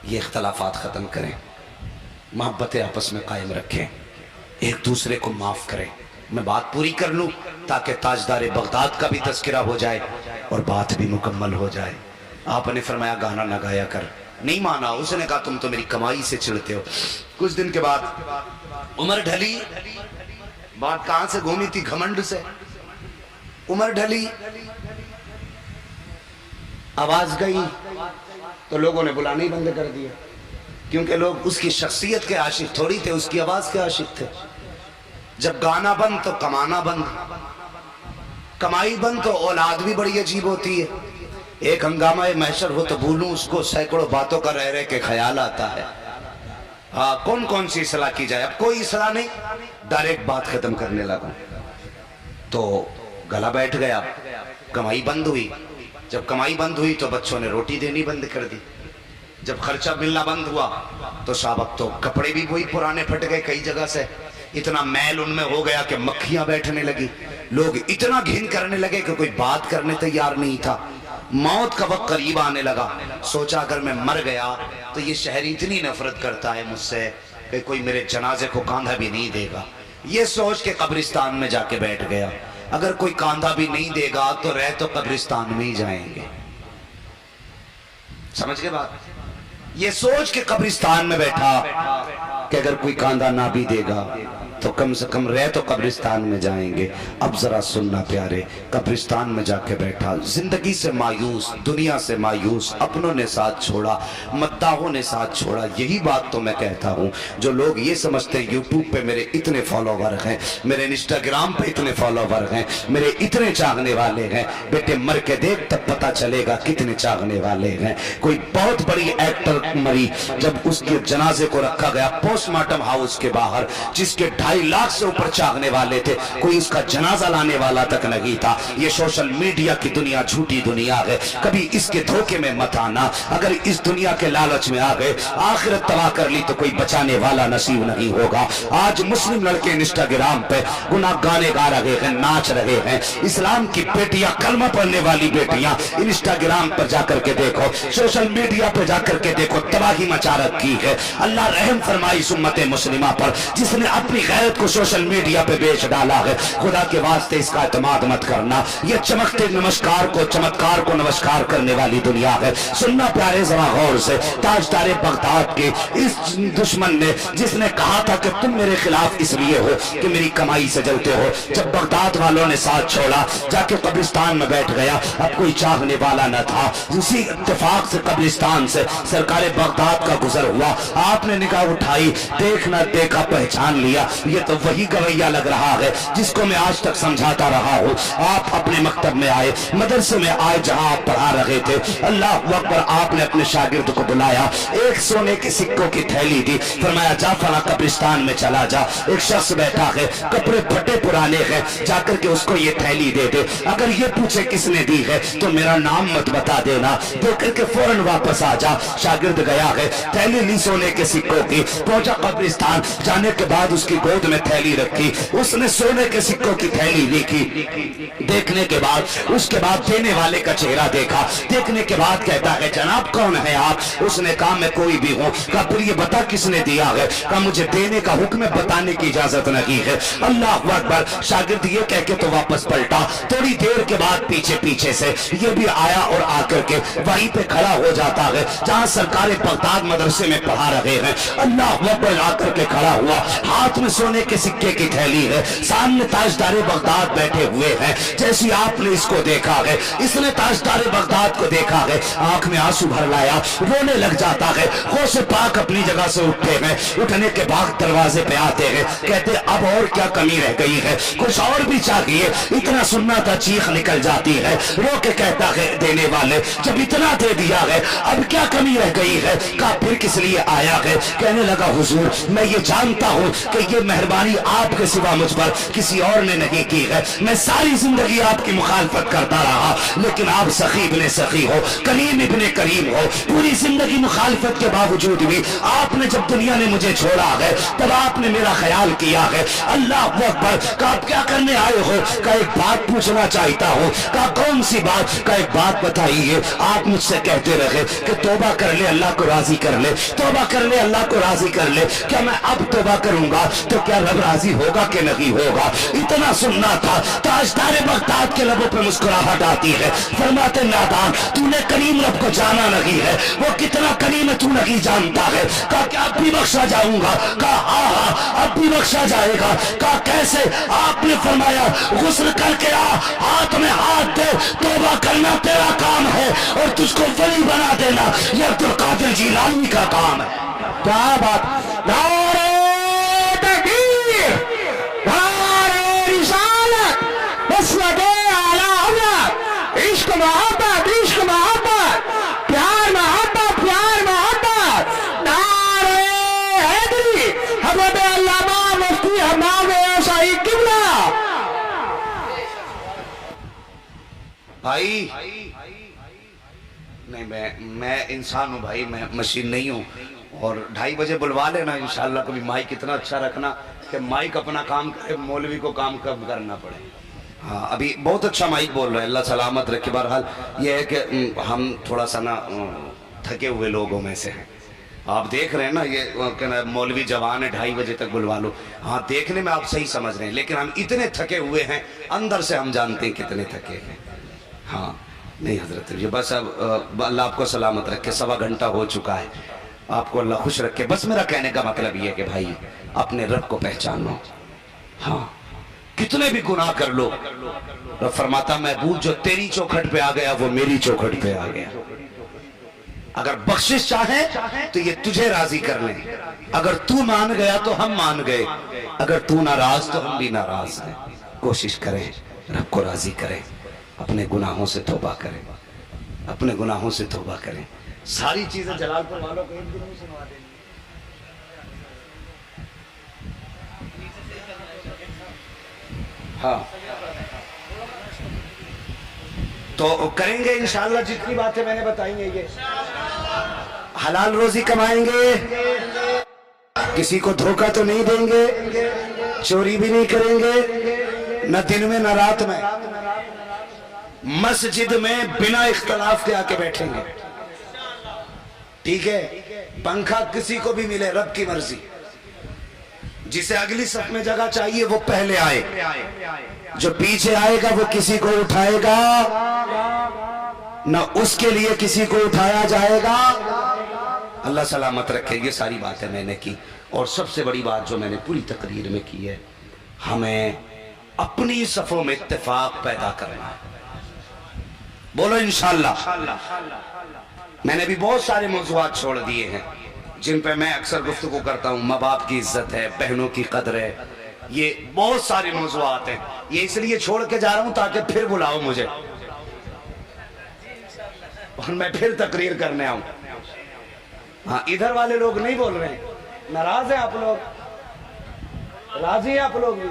ये इख्तिलाफात खत्म करें, मोहब्बत आपस में कायम रखें, एक दूसरे को माफ करें। मैं बात पूरी कर लूं ताकि ताजदार बगदाद का भी तस्करा हो जाए और बात भी मुकम्मल हो जाए। आपने फरमाया गाना ना गाया कर, नहीं माना। उसने कहा तुम तो मेरी कमाई से चिढ़ते हो। कुछ दिन के बाद उम्र ढली, बात कहां से घूमी थी, घमंड से। उम्र ढली, आवाज गई तो लोगों ने बुलाना ही बंद कर दिया, क्योंकि लोग उसकी शख्सियत के आशिक थोड़ी थे, उसकी आवाज के आशिक थे। जब गाना बंद तो कमाना बंद, कमाई बंद तो औलाद भी बड़ी अजीब होती है। एक हंगामा महशर हो तो भूलूं उसको, सैकड़ों बातों का रह रह के ख्याल आता है। हाँ, कौन कौन सी सलाह की जाए, अब कोई सलाह नहीं, डायरेक्ट बात खत्म करने लगा तो गला बैठ गया। कमाई बंद हुई, जब कमाई बंद हुई तो बच्चों ने रोटी देनी बंद कर दी। जब खर्चा मिलना बंद हुआ तो साहब अब तो कपड़े भी वही पुराने फट गए कई जगह से, इतना मैल उनमें हो गया कि मक्खियां बैठने लगी। लोग इतना घिन करने लगे कि कोई बात करने तैयार नहीं था। मौत का वक्त करीब आने लगा, सोचा अगर मैं मर गया तो ये शहर इतनी नफरत करता है मुझसे कि कोई मेरे जनाजे को कांधा भी नहीं देगा। ये सोच के कब्रिस्तान में जाके बैठ गया, अगर कोई कांधा भी नहीं देगा तो रह तो कब्रिस्तान में ही जाएंगे। समझ के बात, ये सोच के कब्रिस्तान में बैठा कि अगर कोई कांधा ना भी देगा तो कम से कम रह तो कब्रिस्तान में जाएंगे। अब जरा सुनना प्यारे, कब्रिस्तान में जाके बैठा, जिंदगी से मायूस, दुनिया से मायूस, अपनों ने साथ छोड़ा, मद्दाहों ने साथ छोड़ा। यही बात तो मैं कहता हूँ, जो लोग ये समझते हैं यूट्यूब पे मेरे इतने फॉलोवर हैं, मेरे इंस्टाग्राम पे इतने फॉलोवर हैं, मेरे इतने चाहने वाले हैं, बेटे मर के देख तब पता चलेगा कितने चाहने वाले हैं। कोई बहुत बड़ी एक्टर मरी, जब उसके जनाजे को रखा गया पोस्टमार्टम हाउस के बाहर, जिसके 2.5 लाख से ऊपर चाहने वाले थे, कोई इसका जनाजा लाने वाला तक नहीं था। ये सोशल मीडिया की दुनिया झूठी दुनिया है, कभी इसके धोखे में मत आना। अगर इस दुनिया के लालच में आ गए, आखिरत तबाह कर ली तो कोई बचाने वाला नसीब नहीं होगा। आज मुस्लिम लड़के इंस्टाग्राम पे गुनाह गाने गा रहे हैं, नाच रहे हैं। इस्लाम की बेटियां, कलमा पढ़ने वाली बेटियां इंस्टाग्राम पर जाकर के देखो, सोशल मीडिया पर जाकर के देखो, तबाही मचा रखी है। अल्लाह रहम फरमाई उम्मत मुस्लिमा पर, जिसने अपनी गैरत को सोशल मीडिया पे बेच डाला है। खुदा के वास्ते इसका एतमाद मत करना, ये चमकते नमस्कार को, चमत्कार को नमस्कार करने वाली दुनिया है। सुनना प्यारे जरा गौर से, ताजदारे बगदाद के इस दुश्मन ने, जिसने कहा था कि तुम मेरे खिलाफ इसलिए हो कि मेरी कमाई से जलते हो, जब बगदाद वालों ने साथ छोड़ा, जाके कब्रिस्तान में बैठ गया। अब कोई चाहने वाला न था। उसी इत्तेफाक से कब्रिस्तान से सरकार बगदाद का गुजर हुआ, आपने निगाह उठाई, देखना देखा, पहचान लिया, ये तो वही गवैया लग रहा है जिसको मैं आज तक समझाता रहा हूँ। आप अपने मकतब में आए, मदरसे में आए, जहाँ आप पढ़ा रहे थे, अल्लाह अकबर, आपने अपने शागिर्द को बुलाया, एक सोने के सिक्कों की थैली दी, फरमाया जा फला कब्रिस्तान में चला जा, एक शख्स बैठा है, कपड़े फटे पुराने हैं, जाकर के उसको ये थैली दे दे। अगर ये पूछे किसने दी है तो मेरा नाम मत बता देना, दे करके फौरन वापस आ जा। शागिर्द गया है, थैली ली सोने के सिक्कों की, पहुंचा कब्रिस्तान, जाने के बाद उसकी गोद में थैली रखी, उसने सोने के सिक्कों की थैली देखी, देखने के बाद उसके बाद देने वाले का चेहरा देखा, देखने के बाद कहता है जनाब कौन है आप? उसने कहा मैं कोई भी हूँ। कहा फिर ये बता किसने दिया है? कहा मुझे देने का हुक्म, बताने की इजाजत नहीं है। अल्लाह अकबर, शागिर्द ये कह के तो वापस पलटा। थोड़ी देर के बाद पीछे पीछे से ये भी आया और आकर के वहीं पे खड़ा हो जाता है जहाँ सरकार बगदाद मदरसे में पढ़ा रहे हैं। अल्लाह अकबर आकर के खड़ा हुआ, हाथ में सोने के सिक्के की थैली है, सामने ताजदारे बगदाद बैठे हुए हैं। जैसे आपने इसको देखा है, इसने ताजदारे बगदाद को देखा है, आंख में आंसू भर लाया, रोने लग जाता है। गौसे पाक अपनी जगह से उठते हैं, उठने के बाद दरवाजे पे आते हैं, कहते अब और क्या कमी रह गई है, कुछ और भी चाहिए। इतना सुनना था, चीख निकल जाती है। रो के कहता है देने वाले जब इतना दे दिया है अब क्या कमी रह गई है। कहा फिर किस लिए आया है। कहने लगा हुजूर मैं ये जानता हूँ कि ये मेहरबानी आपके सिवा मुझ पर किसी और ने नहीं की है। मैं सारी जिंदगी आपकी मुखालफत करता रहा लेकिन आप सखी इब्ने सखी हो, करीम इब्ने करीम हो। पूरी जिंदगी मुखालफत के बावजूद भी आपने जब दुनिया ने मुझे छोड़ा है तब आपने मेरा ख्याल किया है। अल्लाह अकबर। कहा क्या करने आए हो। का एक बात पूछना चाहता हूँ। कहा कौन सी बात। का एक बात बताइए। आप मुझसे कहते रहे कि तौबा कर ले अल्लाह को राजी कर ले, तौबा कर ले अल्लाह को राजी कर ले। क्या मैं अब तौबा करूंगा तो क्या रब राजी होगा कि नहीं होगा। इतना सुनना था। ताजदार बगदाद के लबों पे मुस्कुराहट आती है। फरमाते नादान तूने करीम रब को जाना नहीं है, वो कितना करीम है तू नहीं जानता है। कहा क्या अब भी बख्शा जाऊंगा। कहा हाँ अब भी बख्शा जाएगा। कहा कैसे। आपने फरमाया गुस्ल करके आ, हाथ में हाथ दे, तौबा करना तेरा काम है और तुझको वली बना देना ये अब्दुल कादिर जिलानी का काम है। क्या बात। नारे तकबीर, नारे रिसालत, मसलके आला हज़रत, इश्क मोहब्बत, इश्क मोहब्बत, प्यार मोहब्बत, प्यार मोहब्बत। नारे हैदरी, हज़रत अल्लामा मुफ्ती हम्माद सईद किबला। भाई नहीं मैं इंसान हूँ भाई, मैं मशीन नहीं हूँ। और 2:30 बजे बुलवा लेना इंशाल्लाह। कभी माइक इतना अच्छा रखना कि माइक अपना काम करे, मौलवी को काम कब करना पड़े। हाँ अभी बहुत अच्छा माइक बोल रहा है, अल्लाह सलामत रखे। बहरहाल ये है कि हम थोड़ा सा ना थके हुए लोगों में से हैं। आप देख रहे हैं ना ये मौलवी जवान है 2:30 बजे तक बुलवा लो। हाँ देखने में आप सही समझ रहे हैं लेकिन हम इतने थके हुए हैं अंदर से हम जानते हैं कितने थके हैं। हाँ नहीं हजरत ये बस अब अल्लाह आपको सलामत रखे। 1.25 घंटा हो चुका है, आपको अल्लाह खुश रखे। बस मेरा कहने का मतलब ये है कि भाई अपने रब को पहचानो। हाँ कितने भी गुनाह कर लो, रब फरमाता महबूब जो तेरी चौखट पे आ गया वो मेरी चौखट पे आ गया। अगर बख्शिश चाहे तो ये तुझे राजी कर ले। अगर तू मान गया तो हम मान गए, अगर तू नाराज तो हम भी नाराज हैं। कोशिश करें रब को राजी करें, अपने गुनाहों से तौबा करें, अपने गुनाहों से तौबा करें। सारी चीजें जलालपुर वालों को एक दिन में सुनवा देंगे। हाँ तो करेंगे इंशाल्लाह जितनी बातें मैंने बताई हैं ये। हलाल रोजी कमाएंगे, किसी को धोखा तो नहीं देंगे, चोरी भी नहीं करेंगे, न दिन में न रात में। मस्जिद में बिना इख्तलाफ के आके बैठेंगे, ठीक है। पंखा किसी को भी मिले, रब की मर्जी। जिसे अगली सफ में जगह चाहिए वो पहले आए, जो पीछे आएगा वो किसी को उठाएगा न उसके लिए किसी को उठाया जाएगा। अल्लाह सलामत रखे। ये सारी बातें मैंने की और सबसे बड़ी बात जो मैंने पूरी तकरीर में की है, हमें अपनी सफों में इत्तेफाक पैदा करना है। बोलो इंशाल्लाह। मैंने भी बहुत सारे मौज़ूआत छोड़ दिए हैं जिन पे मैं अक्सर गुफ्तगू करता हूँ। माँ बाप की इज्जत है, बहनों की कदर है, ये बहुत सारे मौज़ूआत हैं। ये इसलिए छोड़ के जा रहा हूँ ताकि फिर बुलाओ मुझे और मैं फिर तकरीर करने आऊं। हाँ इधर वाले लोग नहीं बोल रहे हैं, नाराज हैं आप लोग, राजी हैं आप लोग भी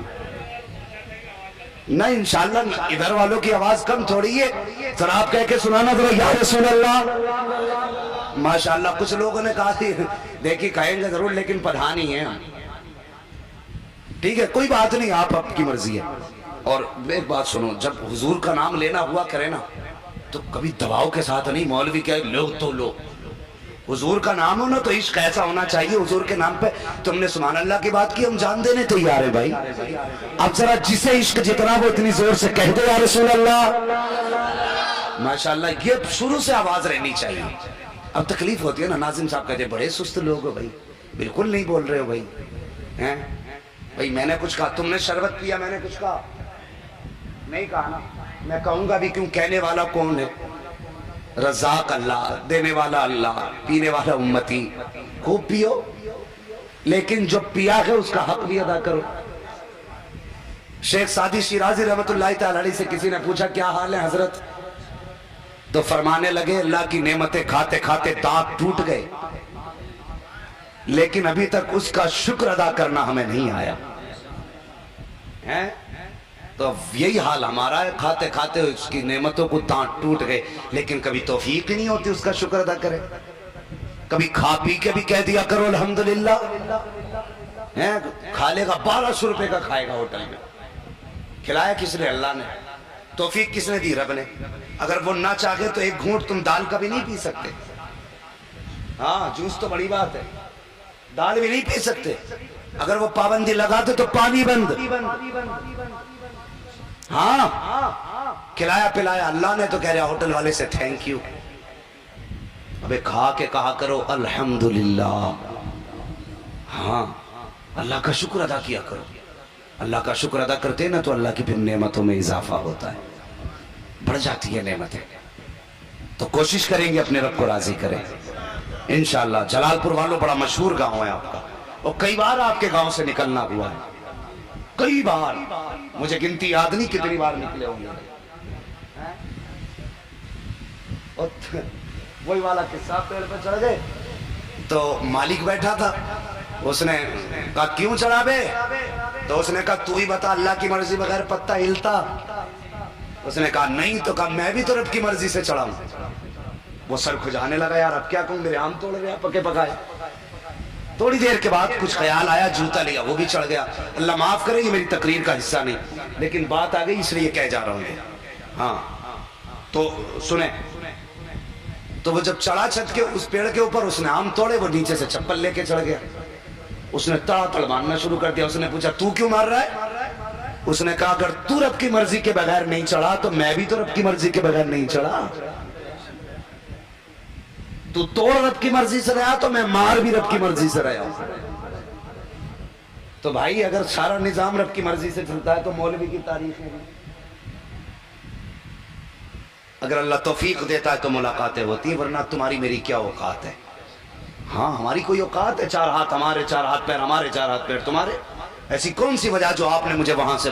नहीं। इंशाल्लाह इधर वालों की आवाज कम थोड़ी है, जरा आप कह के सुनाना जरा या रसूल अल्लाह। माशाल्लाह कुछ लोगों ने कहा थी, देखिए कहेंगे जरूर लेकिन प्रधान ही है। ठीक है कोई बात नहीं, आप आपकी मर्जी है। और एक बात सुनो, जब हुजूर का नाम लेना हुआ करे ना तो कभी दबाव के साथ नहीं। मौलवी क्या लो तो लो, हुजूर का नाम हो ना तो इश्क ऐसा होना चाहिए। हुजूर के नाम पे तुमने सुभान अल्लाह की बात की, हम जान देने तैयार है भाई। अब जरा जिसे इश्क जितना वो इतनी जोर से कह दे या रसूल अल्लाह। माशाल्लाह ये शुरू से आवाज रहनी चाहिए। अब तकलीफ होती है ना, नाजिम साहब कहते बड़े सुस्त लोग हो भाई, बिल्कुल नहीं बोल रहे हो भाई। हैं भाई मैंने कुछ कहा, तुमने शरबत पिया, मैंने कुछ कहा नहीं कहा ना। मैं कहूंगा भी क्यों, कहने वाला कौन है? रज़ाक अल्लाह, देने वाला अल्लाह, पीने वाला उम्मती। खूब पियो लेकिन जो पिया है उसका हक भी अदा करो। शेख सादी शिराजी रहमतुल्लाह तआला अलैह से किसी ने पूछा क्या हाल है हजरत, तो फरमाने लगे अल्लाह की नेमतें खाते खाते दांत टूट गए, लेकिन अभी तक उसका शुक्र अदा करना हमें नहीं आया है। तो यही हाल हमारा है, खाते खाते उसकी नेमतों को दांत टूट गए, लेकिन कभी तौफीक ही नहीं होती उसका शुक्र अदा करे। कभी खा पी के भी कह दिया करो अल्हम्दुलिल्लाह, खा लेगा 1200 रुपए का खाएगा होटल में, खिलाया किसने? अल्लाह ने। तौफीक किसने दी? रब ने। अगर वो ना चाहे तो एक घूंट तुम दाल का भी नहीं पी सकते। हाँ, जूस तो बड़ी बात है, दाल भी नहीं पी सकते। अगर वो पाबंदी लगा दे तो पानी बंद। हाँ, खिलाया पिलाया अल्लाह ने तो कह रहा होटल वाले से थैंक यू। अबे खा के कहा करो अल्हम्दुलिल्लाह। हाँ, अल्लाह का शुक्र अदा किया करो। अल्लाह का शुक्र अदा करते ना तो अल्लाह की फिर नेमतों में इजाफा होता है, बढ़ जाती है नेमतें। तो कोशिश करेंगे अपने रब को राजी करें इंशाअल्लाह। जलालपुर वालों बड़ा मशहूर गांव है आपका, और कई बार आपके गांव से निकलना हुआ है, कई बार, मुझे गिनती याद नहीं कितनी बार निकले होंगे। वही वाला किस्सा, पेड़ पे चढ़ गए तो मालिक बैठा था, उसने कहा क्यों चढ़ा बे? तो उसने कहा तू ही बता, अल्लाह की मर्जी बगैर पत्ता हिलता? उसने कहा नहीं। तो कहा मैं भी तो रब की मर्जी से चढ़ा हूं। वो सर खुजाने लगा, यार अब क्या कहूं, मेरे आम तोड़ गया पके पकाए। थोड़ी देर के बाद कुछ ख्याल आया, जूता लिया, वो भी चढ़ गया। अल्लाह माफ करे, ये मेरी तकरीर का हिस्सा नहीं, लेकिन बात आ गई इसलिए कह जा रहा हूं। हाँ, तो सुने, तो वो जब चढ़ा छत के उस पेड़ के ऊपर, उसने आम तोड़े, वो नीचे से चप्पल लेके चढ़ गया। उसने तड़ातड़ मारना शुरू कर दिया। उसने पूछा तू क्यों मार रहा है? उसने कहा अगर तू रब की मर्जी के बगैर नहीं चढ़ा तो मैं भी तो रब की मर्जी के बगैर नहीं चढ़ा। तू तोड़ रब की मर्जी से रहा तो मैं मार भी रब की मर्जी से रहा। तो भाई अगर सारा निजाम रब की मर्जी से चलता है तो मौलवी की तारीफ है। अगर अल्लाह तौफीक देता है तो मुलाकातें होती है, वरना तुम्हारी मेरी क्या औकात है। हाँ, हमारी कोई औकात है? 4 हाथ हमारे, 4 हाथ पैर हमारे, 4 हाथ पैर तुम्हारे। ऐसी कौन सी वजह जो आपने मुझे वहां से